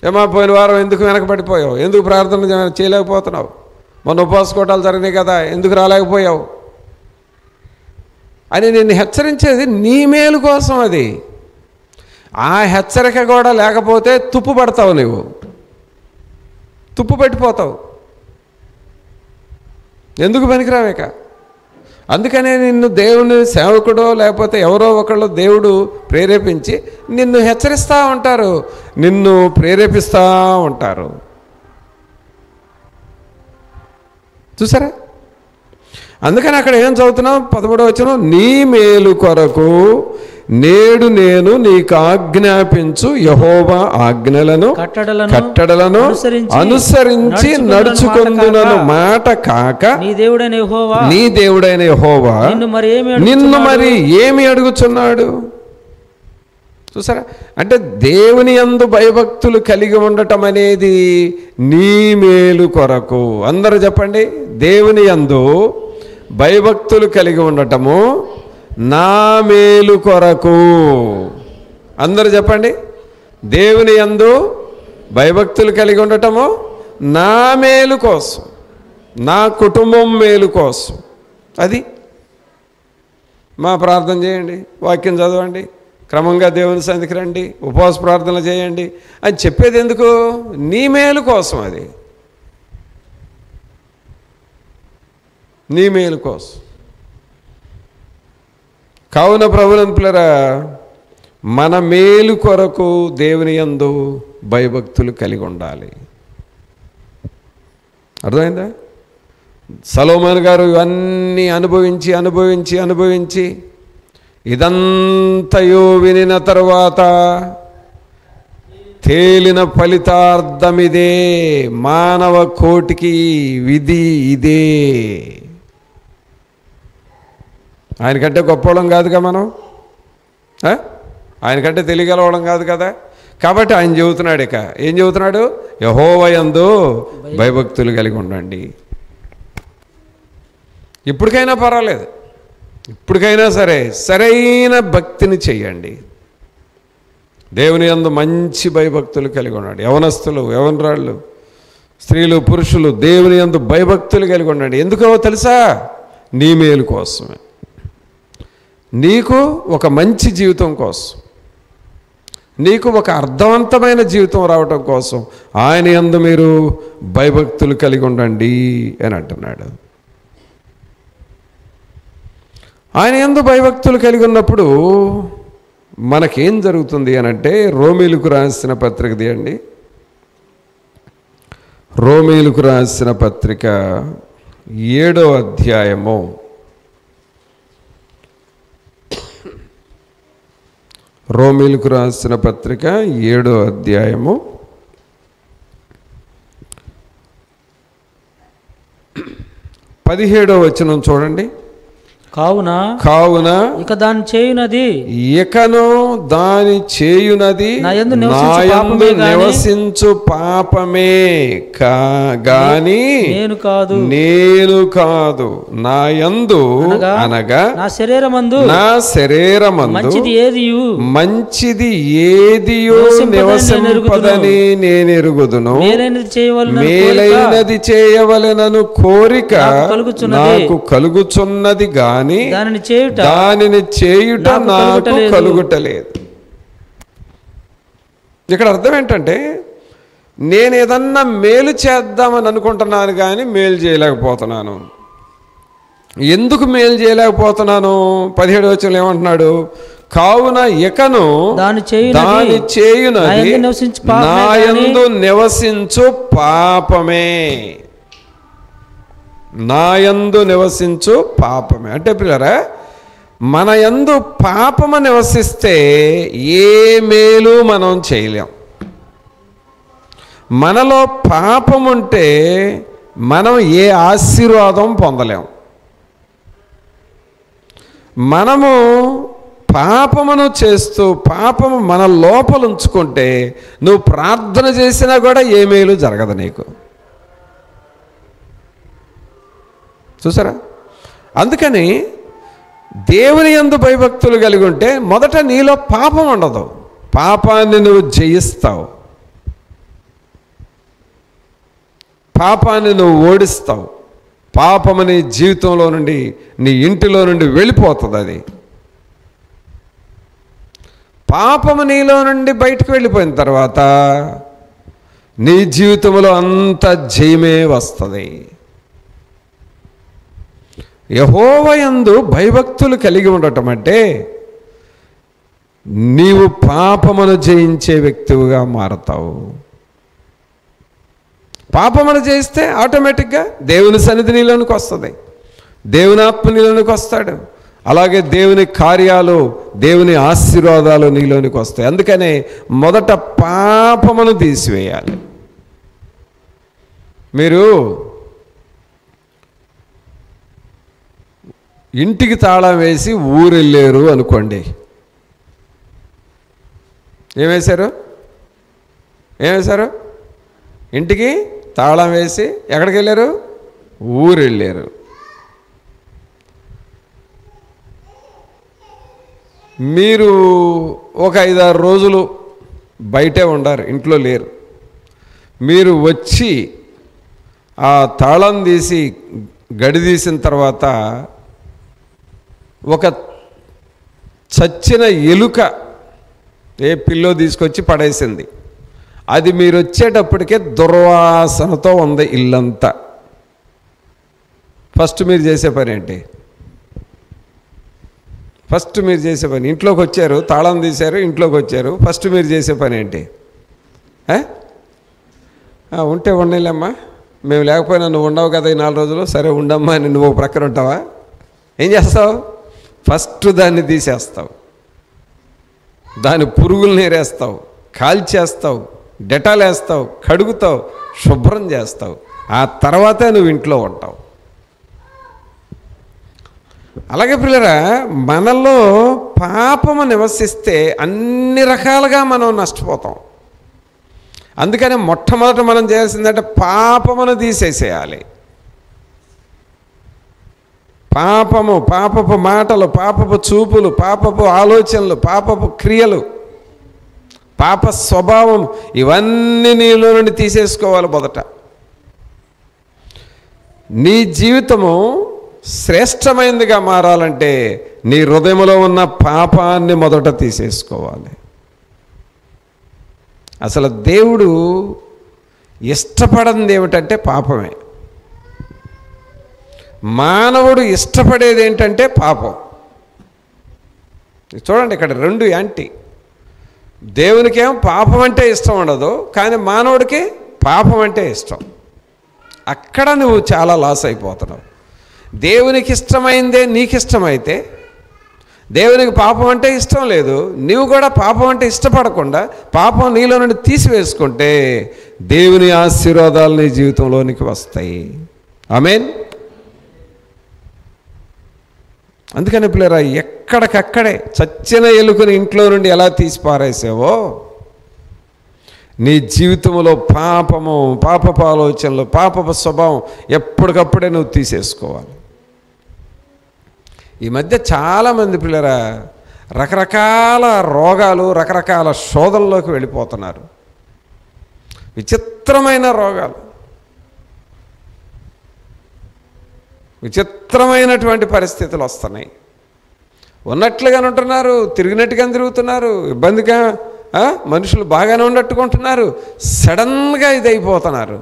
ఏమా పోయిన వారం ఎందుకు వెనకబడిపోయావు? ఎందుకు ప్రార్థన చేయలేకపోతున్నావు? మొన్న ఉపవాసకోటాలు జరిగినాయి కదా, ఎందుకు రాలేకపోయావు అని నిన్ను హెచ్చరించేది నీ మేలు కోసం. అది ఆ హెచ్చరిక కూడా లేకపోతే తుప్పు పడతావు, నువ్వు తుప్పు పట్టిపోతావు, ఎందుకు పనికిరావేక. అందుకనే నిన్ను దేవుని సేవకుడో లేకపోతే ఎవరో ఒకళ్ళు దేవుడు ప్రేరేపించి నిన్ను హెచ్చరిస్తూ ఉంటారు, నిన్ను ప్రేరేపిస్తూ ఉంటారు. చూసారా? అందుకని అక్కడ ఏం చదువుతున్నాం? 11వ వచనం, నీ మేలు కొరకు నేడు నేను నీకు ఆజ్ఞాపించు యెహోవా ఆజ్ఞలను కట్టడలను అనుసరించి నడుచుకొందునను మాట కాక నీ దేవుడైన యెహోవా నిన్ను మరి ఏమి అడుగుచున్నాడు? చూసారా? అంటే దేవుని యందు భయభక్తులు కలిగి ఉండటం అనేది నీ మేలు కొరకు. అందరూ చెప్పండి, దేవుని యందు భయభక్తులు కలిగి ఉండటము నా మేలు కొరకు. అందరూ చెప్పండి, దేవుని యందు భయభక్తులు కలిగి ఉండటము నా మేలు కోసం, నా కుటుంబం మేలు కోసం. అది మా ప్రార్థన చేయండి, వాక్యం చదవండి, క్రమంగా దేవుని సన్నిధికి రండి, ఉపవాస ప్రార్థనలు చేయండి అని చెప్పేది ఎందుకు? నీ మేలు కోసం. అది నీ మేలు కోసం. కావున ప్రభునంతులరా, మన మేలు కొరకు దేవుని యందు భయభక్తులు కలిగి ఉండాలి. అర్థమైందా? సొలొమోను గారు ఇవన్నీ అనుభవించి ఇదంతయో వినిన తరువాత తేలిన ఫలితార్థమిదే, మానవ కోటికి విధి ఇదే. ఆయనకంటే గొప్పవాళ్ళం కాదుగా మనం, ఆయనకంటే తెలియగలవడం కాదు కదా. కాబట్టి ఆయన చెబుతున్నాడు, ఇక ఏం చెబుతున్నాడు? యెహోవా యందు భయభక్తులు కలిగి ఉండండి. ఇప్పటికైనా పర్వాలేదు, ఇప్పటికైనా సరే సరైన భక్తిని చెయ్యండి. దేవుని యందు మంచి భయభక్తులు కలిగి ఉండండి. యవనస్తులు, యవనరాళ్ళు, స్త్రీలు, పురుషులు దేవుని యందు భయభక్తులు కలిగి ఉండండి. ఎందుకో తెలుసా? నీ మేలు కోసమే, నీకు ఒక మంచి జీవితం కోసం, నీకు ఒక అర్థవంతమైన జీవితం రావటం కోసం ఆయన యందు మీరు భయభక్తులు కలిగి ఉండండి అని అంటున్నాడు. ఆయన యందు భయభక్తులు కలిగి ఉన్నప్పుడు మనకేం జరుగుతుంది అని అంటే, రోమీలకు రాసిన పత్రిక తీయండి. రోమీలకు రాసిన పత్రిక 7వ అధ్యాయము. రోమీలకు రాసిన పత్రిక 7వ అధ్యాయము 17వ వచనం చూడండి. కావున ఇక దాని చేయునది నాయందు నివసించు పాపమే గాని నేను కాదు. నాయందు అనగా నా శరీరమందు మంచిది ఏదియో నివసింపదని నేను ఎరుగుదును. మేలైనది చేయవలెనను కోరిక నాకు కలుగుచున్నది గాని దానిని చేయుట నాకు కలుగుటలేదు. ఇక్కడ అర్థం ఏంటంటే, నేను ఏదన్నా మేలు చేద్దామని అనుకుంటున్నాను కానీ మేలు చేయలేకపోతున్నాను. ఎందుకు మేలు చేయలేకపోతున్నాను? 17వ వచనంలో ఏమంటున్నాడు? కావున ఇకను దాని చేయునది నాయందు నివసించు పాపమే. నాయందు నివసించు పాపమే అంటే పిల్లరా, మన యందు పాపము నివసిస్తే ఏ మేలు మనం చేయలేం. మనలో పాపం ఉంటే మనం ఏ ఆశీర్వాదం పొందలేం. మనము పాపమును చేస్తూ పాపము మన లోపల ఉంచుకుంటే నువ్వు ప్రార్థన చేసినా కూడా ఏ మేలు జరగదు నీకు. చూసారా? అందుకని దేవుని యందు భయభక్తులు కలిగి ఉంటే మొదట నీలో పాపం ఉండదు, పాపాన్ని నువ్వు జయిస్తావు, పాపాన్ని నువ్వు ఓడిస్తావు. పాపము నీ జీవితంలో నుండి, నీ ఇంటిలో నుండి వెళ్ళిపోతుంది. అది పాపము నీలో నుండి బయటకు వెళ్ళిపోయిన తర్వాత నీ జీవితంలో అంత జయమే వస్తుంది. యెహోవా యందు భయభక్తులు కలిగి ఉండటం అంటే నీవు పాపమును జయించే వ్యక్తిగా మారతావు. పాపమును జయిస్తే ఆటోమేటిక్గా దేవుని సన్నిధి నీలోనికి వస్తుంది, దేవుని ఆత్మ నీలోనికి వస్తాడు. అలాగే దేవుని కార్యాలు, దేవుని ఆశీర్వాదాలు నీలోనికి వస్తాయి. అందుకనే మొదట పాపమును తీసివేయాలి. మీరు ఇంటికి తాళం వేసి ఊరెళ్ళారు అనుకోండి, ఏం వేశారు? ఇంటికి తాళం వేసి ఎక్కడికి వెళ్ళారు? ఊరు వెళ్ళారు. మీరు ఒక 5-6 రోజులు బయటే ఉండారు, ఇంట్లో లేరు. మీరు వచ్చి ఆ తాళం తీసి గడి తీసిన తర్వాత ఒక చచ్చిన ఎలుక పిల్లో తీసుకొచ్చి పడేసింది. అది మీరు వచ్చేటప్పటికే దుర్వాసనతో ఉంది ఇల్లంతా. ఫస్ట్ మీరు చేసే పని ఏంటి? ఇంట్లోకి వచ్చారు, తాళం తీశారు, ఇంట్లోకి వచ్చారు. ఫస్ట్ మీరు చేసే పని ఏంటి? ఉంటే ఉండలేమ్మా, మేము లేకపోయినా నువ్వు ఉండవు కదా ఈ 4 రోజులు, సరే ఉండమ్మా అని నువ్వు ప్రక్కన ఉంటావా? ఏం చేస్తావు? ఫస్ట్ దాన్ని తీసేస్తావు, దాని పురుగులు నేరేస్తావు, కాల్చేస్తావు, డెటాల్ వేస్తావు, కడుగుతావు, శుభ్రం చేస్తావు. ఆ తర్వాతే నువ్వు ఇంట్లో ఉంటావు. అలాగే పిల్లరా, మనలో పాపము నివసిస్తే అన్ని రకాలుగా మనం నష్టపోతాం. అందుకని మొట్టమొదట మనం చేయాల్సిందంటే పాపమును తీసేసేయాలి. పాపపు మాటలు, పాపపు చూపులు, పాపపు ఆలోచనలు, పాపపు క్రియలు, పాప స్వభావం, ఇవన్నీ నీలో నుండి తీసేసుకోవాలి. మొదట నీ జీవితము శ్రేష్టమైనదిగా మారాలంటే నీ హృదయంలో ఉన్న పాపాన్ని మొదట తీసేసుకోవాలి. అసలు దేవుడు ఇష్టపడనిది ఏమిటంటే పాపమే. మానవుడు ఇష్టపడేది ఏంటంటే పాపం. చూడండి, ఇక్కడ 2 యాంటీ. దేవునికేమో పాపం అంటే ఇష్టం ఉండదు, కానీ మానవుడికి పాపం అంటే ఇష్టం. అక్కడ నువ్వు చాలా లాస్ అయిపోతున్నావు. దేవునికి ఇష్టమైందే నీకు ఇష్టమైతే, దేవునికి పాపం అంటే ఇష్టం లేదు, నీవు కూడా పాపం అంటే ఇష్టపడకుండా పాపం నీలో నుండి తీసివేసుకుంటే దేవుని ఆశీర్వాదాలు నీ జీవితంలోనికి వస్తాయి. ఆమేన్. అందుకని పిల్లరా, ఎక్కడికక్కడే చచ్చిన ఎలుకని ఇంట్లో నుండి ఎలా తీసి పారేసావో నీ జీవితంలో పాపము, పాపపు ఆలోచనలు, పాపపు స్వభావం ఎప్పటికప్పుడే నువ్వు తీసేసుకోవాలి. ఈ మధ్య చాలామంది పిల్లరా రకరకాల రోగాలు, రకరకాల శోధనలోకి వెళ్ళిపోతున్నారు. విచిత్రమైన రోగాలు, విచిత్రమైనటువంటి పరిస్థితులు వస్తున్నాయి. ఉన్నట్లుగానే ఉంటున్నారు, తిరిగినట్టుగానే తిరుగుతున్నారు, ఇబ్బందిగా మనుషులు బాగానే ఉన్నట్టుకుంటున్నారు, సడన్గా ఇది అయిపోతున్నారు.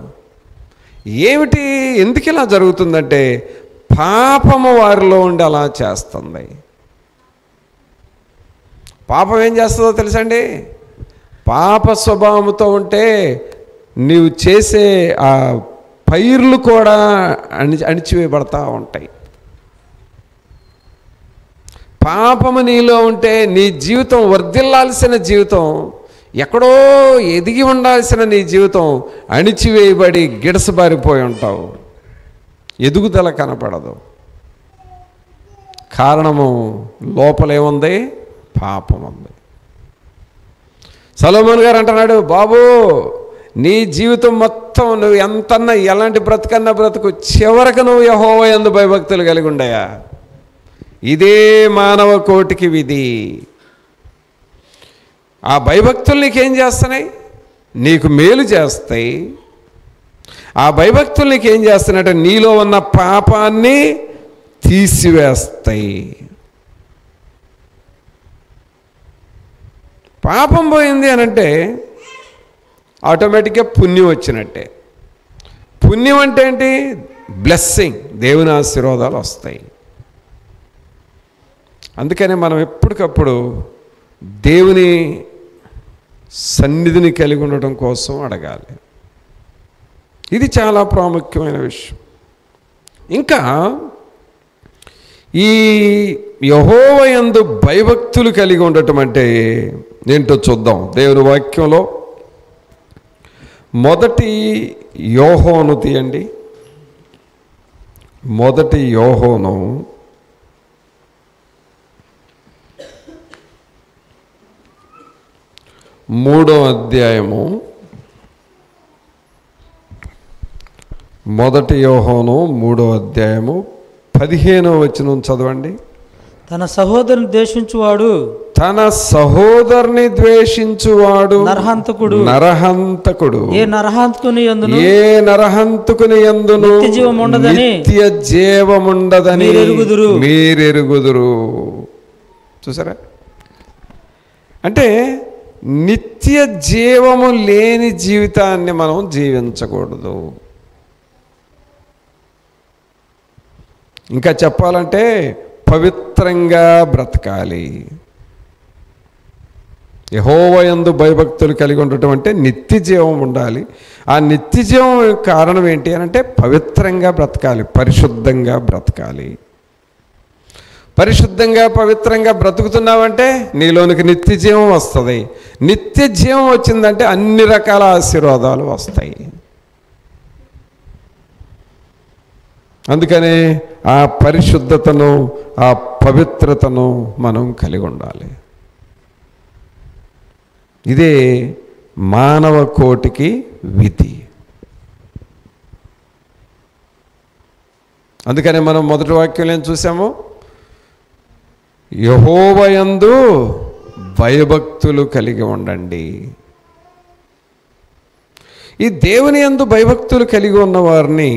ఏమిటి, ఎందుకు ఇలా జరుగుతుందంటే పాపము వారిలో ఉండి అలా చేస్తుంది. పాపం ఏం చేస్తుందో తెలుసండి? పాప స్వభావంతో ఉంటే నీవు చేసే ఆ పైర్లు కూడా అణిచివేయబడతా ఉంటాయి. పాపము నీలో ఉంటే నీ జీవితం వర్ధిల్లాల్సిన జీవితం, ఎక్కడో ఎదిగి ఉండాల్సిన నీ జీవితం అణిచివేయబడి గిడసబారిపోయి ఉంటావు. ఎదుగుదల కనపడదు. కారణము లోపలేముంది? పాపం ఉంది. సొలొమోను గారు అంటున్నాడు, బాబు నీ జీవితం మొత్తం నువ్వు ఎంతన్నా ఎలాంటి బ్రతుకన్నా బ్రతుకు, చివరకు నువ్వు యెహోవా యందు భయభక్తులు కలిగి ఉండయా. ఇదే మానవ కోటికి విధి. ఆ భయభక్తులు నీకేం చేస్తున్నాయి? నీకు మేలు చేస్తాయి. ఆ భయభక్తులు నీకేం చేస్తున్నాయంటే నీలో ఉన్న పాపాన్ని తీసివేస్తాయి. పాపం పోయింది అనంటే ఆటోమేటిక్గా పుణ్యం వచ్చినట్టే. పుణ్యం అంటే ఏంటి? బ్లెస్సింగ్, దేవుని ఆశీర్వాదాలు వస్తాయి. అందుకనే మనం ఎప్పటికప్పుడు దేవుని సన్నిధిని కలిగి ఉండటం కోసం అడగాలి. ఇది చాలా ప్రాముఖ్యమైన విషయం. ఇంకా ఈ యెహోవా యందు భయభక్తులు కలిగి ఉండటం అంటే ఏంటో చూద్దాం. దేవుని వాక్యంలో మొదటి యోహోను తీయండి. మొదటి యోహోను 1 3వ అధ్యాయము 1 యోహాను 3వ అధ్యాయము 15వ వచనం చదవండి. తన సహోదరుని ద్వేషించువాడు నరహంతకుడు ఏ నరహంతకుని యందును నిత్య జీవముండదని మీరెరుగుదురు. చూసారా? అంటే నిత్య జీవము లేని జీవితాన్ని మనం జీవించకూడదు. ఇంకా చెప్పాలంటే పవిత్రంగా బ్రతకాలి. యెహోవా యందు భయభక్తులు కలిగి ఉండటం అంటే నిత్య జీవం ఉండాలి. ఆ నిత్య జీవం కారణం ఏంటి అని అంటే పవిత్రంగా బ్రతకాలి, పరిశుద్ధంగా బ్రతకాలి. పరిశుద్ధంగా పవిత్రంగా బ్రతుకుతున్నావంటే నీలోనికి నిత్య జీవం వస్తుంది. నిత్య జీవం వచ్చిందంటే అన్ని రకాల ఆశీర్వాదాలు వస్తాయి. అందుకనే ఆ పరిశుద్ధతను, ఆ పవిత్రతను మనం కలిగి ఉండాలి. ఇదే మానవ కోటికి విధి. అందుకనే మనం మొదటి వాక్యం ఏం చూసాము? యెహోవా యందు భయభక్తులు కలిగి ఉండండి. ఈ దేవుని యందు భయభక్తులు కలిగి ఉన్న వారిని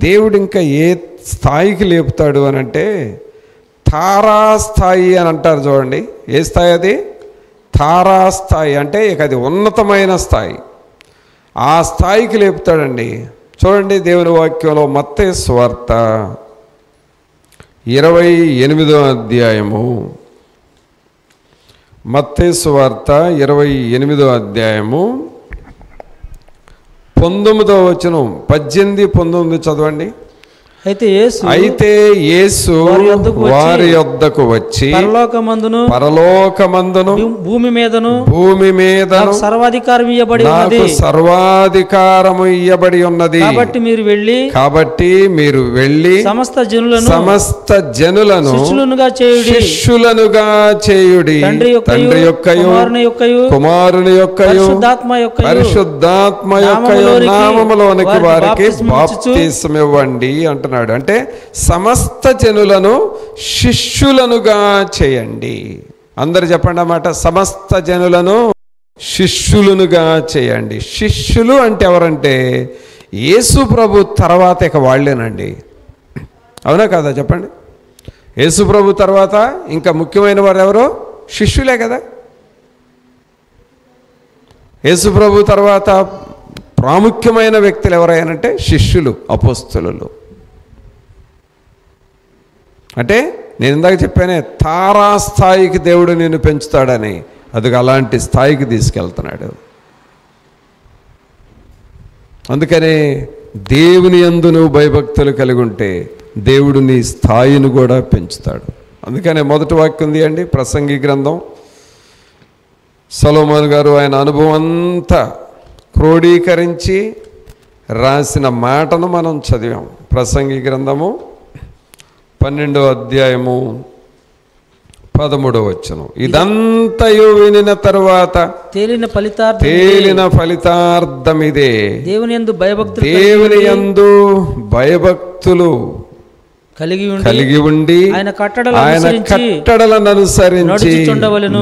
దేవుడు ఇంకా ఏ స్థాయికి లేపుతాడు అని అంటే తారాస్థాయి అని అంటారు. చూడండి, ఏ స్థాయి అది? తారాస్థాయి. అంటే ఇక అది ఉన్నతమైన స్థాయి. ఆ స్థాయికి లేపుతాడండి. చూడండి దేవుని వాక్యంలో మత్తయి సువార్త 28వ అధ్యాయము, మత్తయి సువార్త 28వ అధ్యాయము 19వ వచనం, 18, 19 చదవండి. అయితే యేసు వారి యొద్దకు వచ్చి పరలోకమందును భూమి మీదను సర్వాధికారము ఇయ్యబడి ఉన్నది. కాబట్టి మీరు వెళ్ళి సమస్త జనులను శిష్యులనుగా చేయుడి. తండ్రి యొక్కయు కుమారుని యొక్కయు పరిశుద్ధాత్మ యొక్కయు నామములోనికి వారికి బాప్తిసం ఇవ్వండి అంటున్నాడు. అంటే సమస్త జనులను శిష్యులనుగా చేయండి. అందరు చెప్పండి అన్నమాట, సమస్త జనులను శిష్యులనుగా చేయండి. శిష్యులు అంటే ఎవరంటే యేసు ప్రభు తర్వాత ఇక వాళ్ళేనండి. అవునా కాదా చెప్పండి? యేసు ప్రభు తర్వాత ఇంకా ముఖ్యమైన వారు ఎవరో? శిష్యులే కదా. యేసు ప్రభు తర్వాత ప్రాముఖ్యమైన వ్యక్తులు ఎవరైనంటే శిష్యులు, అపోస్తలులు. అంటే నేను ఇందాక చెప్పానే తారాస్థాయికి దేవుడు నిన్ను పెంచుతాడని, అది అలాంటి స్థాయికి తీసుకెళ్తున్నాడు. అందుకనే దేవుని యందు నువ్వు భయభక్తులు కలిగి ఉంటే దేవుడు నీ స్థాయిని కూడా పెంచుతాడు. అందుకనే మొదటి వాక్యం ఉంది అండి, ప్రసంగి గ్రంథం. సొలొమోను గారు ఆయన అనుభవం అంతా క్రోడీకరించి రాసిన మాటను మనం చదివాం. ప్రసంగి గ్రంథము 12వ అధ్యాయము 13వ వచనం. ఇదంతయు వినిన తరువాత తేలిన ఫలితార్థం ఇదే, దేవుని యందు భయభక్తులు కలిగి ఉండి ఆయన కట్టడలను అనుసరించి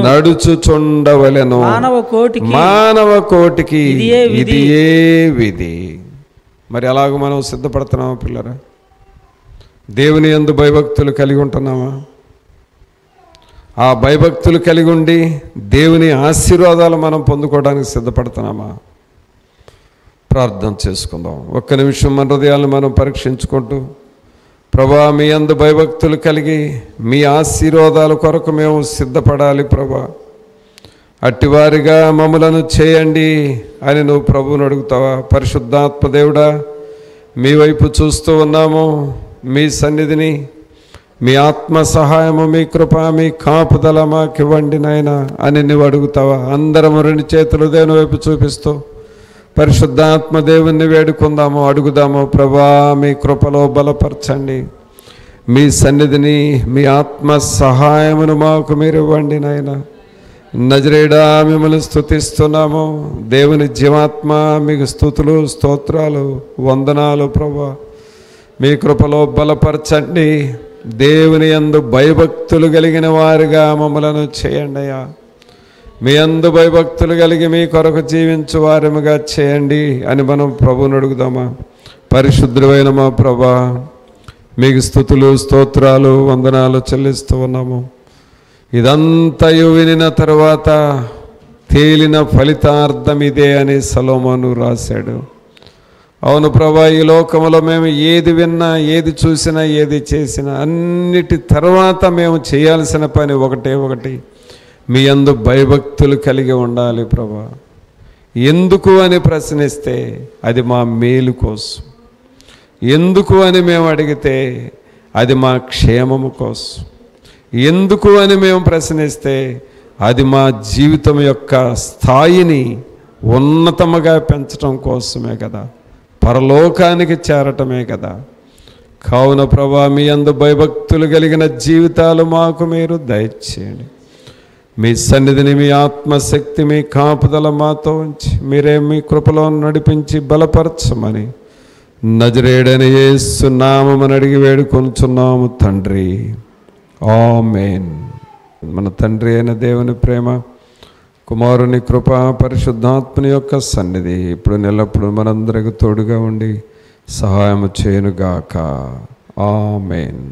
నడుచుచుండవలెను. మానవ కోటికి ఇది ఏ విధి. మరి అలాగ మనం సిద్ధపడుతున్నామా పిల్లరా? దేవుని యందు భయభక్తులు కలిగి ఉంటున్నామా? ఆ భయభక్తులు కలిగి ఉండి దేవుని ఆశీర్వాదాలు మనం పొందుకోవడానికి సిద్ధపడుతున్నామా? ప్రార్థన చేసుకుందాం. ఒక్క నిమిషం మన హృదయాలను మనం పరీక్షించుకుంటూ, ప్రభా మీ యందు భయభక్తులు కలిగి మీ ఆశీర్వాదాల కొరకు మేము సిద్ధపడాలి ప్రభా, అట్టివారిగా మమ్మలను చేయండి అని నువ్వు ప్రభువుని అడుగుతావా? పరిశుద్ధాత్మ దేవుడా, మీ వైపు చూస్తూ ఉన్నాము. మీ సన్నిధిని, మీ ఆత్మ సహాయము, మీ కృప, మీ కాపుదల మాకివ్వండి నాయన అని నువ్వు అడుగుతావా? అందరము 2 చేతులు దేవుని వైపు చూపిస్తూ పరిశుద్ధాత్మ దేవుణ్ణి వేడుకుందాము, అడుగుదాము. ప్రభా మీ కృపలో బలపరచండి, మీ సన్నిధిని, మీ ఆత్మ సహాయమును మాకు మీరు ఇవ్వండి నాయన. నజరేయుడా మిమ్మల్ని స్తుతిస్తున్నాము. దేవుని జీవాత్మ మీకు స్తుతులు, స్తోత్రాలు, వందనాలు ప్రభువా. మీ కృపలో బలపరచండి. దేవుని యందు భయభక్తులు కలిగిన వారుగా మమ్మలను చేయండి అయ్యా. మీ యందు భయభక్తులు కలిగి మీ కొరకు జీవించు వారముగా చేయండి అని మనం ప్రభువుని అడుగుదామా? పరిశుద్ధుడైన మా ప్రభా, మీకు స్తుతులు, స్తోత్రాలు, వందనాలు చెల్లిస్తూ ఉన్నాము. ఇదంతయు వినిన తర్వాత తేలిన ఫలితార్థం ఇదే అని సొలొమోను రాశాడు. అవును ప్రభా, ఈ లోకంలో మేము ఏది విన్నా, ఏది చూసినా, ఏది చేసినా అన్నిటి తర్వాత మేము చేయాల్సిన పని ఒకటి, మీ యందు భయభక్తులు కలిగి ఉండాలి ప్రభా. ఎందుకు అని ప్రశ్నిస్తే అది మా మేలు కోసం, ఎందుకు అని మేము అడిగితే అది మా క్షేమము కోసం, ఎందుకు అని మేము ప్రశ్నిస్తే అది మా జీవితం యొక్క స్థాయిని ఉన్నతముగా పెంచడం కోసమే కదా, పరలోకానికి చేరటమే కదా. కావున ప్రభా, మీ యందు భయభక్తులు కలిగిన జీవితాలు మాకు మీరు దయచేయండి. మీ సన్నిధిని, మీ ఆత్మశక్తి, మీ కాపుదల మాతో ఉంచి మీరే మీ కృపలో నడిపించి బలపరచమని నజరేయుడైన యేసు నామమున అడిగి వేడుకొనుచున్నాము తండ్రి. ఆమేన్. మన తండ్రి అయిన దేవుని ప్రేమ, కుమారుని కృప, పరిశుద్ధాత్మని యొక్క సన్నిధి ఇప్పుడు నెల్లప్పుడు మనందరికి తోడుగా ఉండి సహాయం చేయనుగాక. ఆమేన్.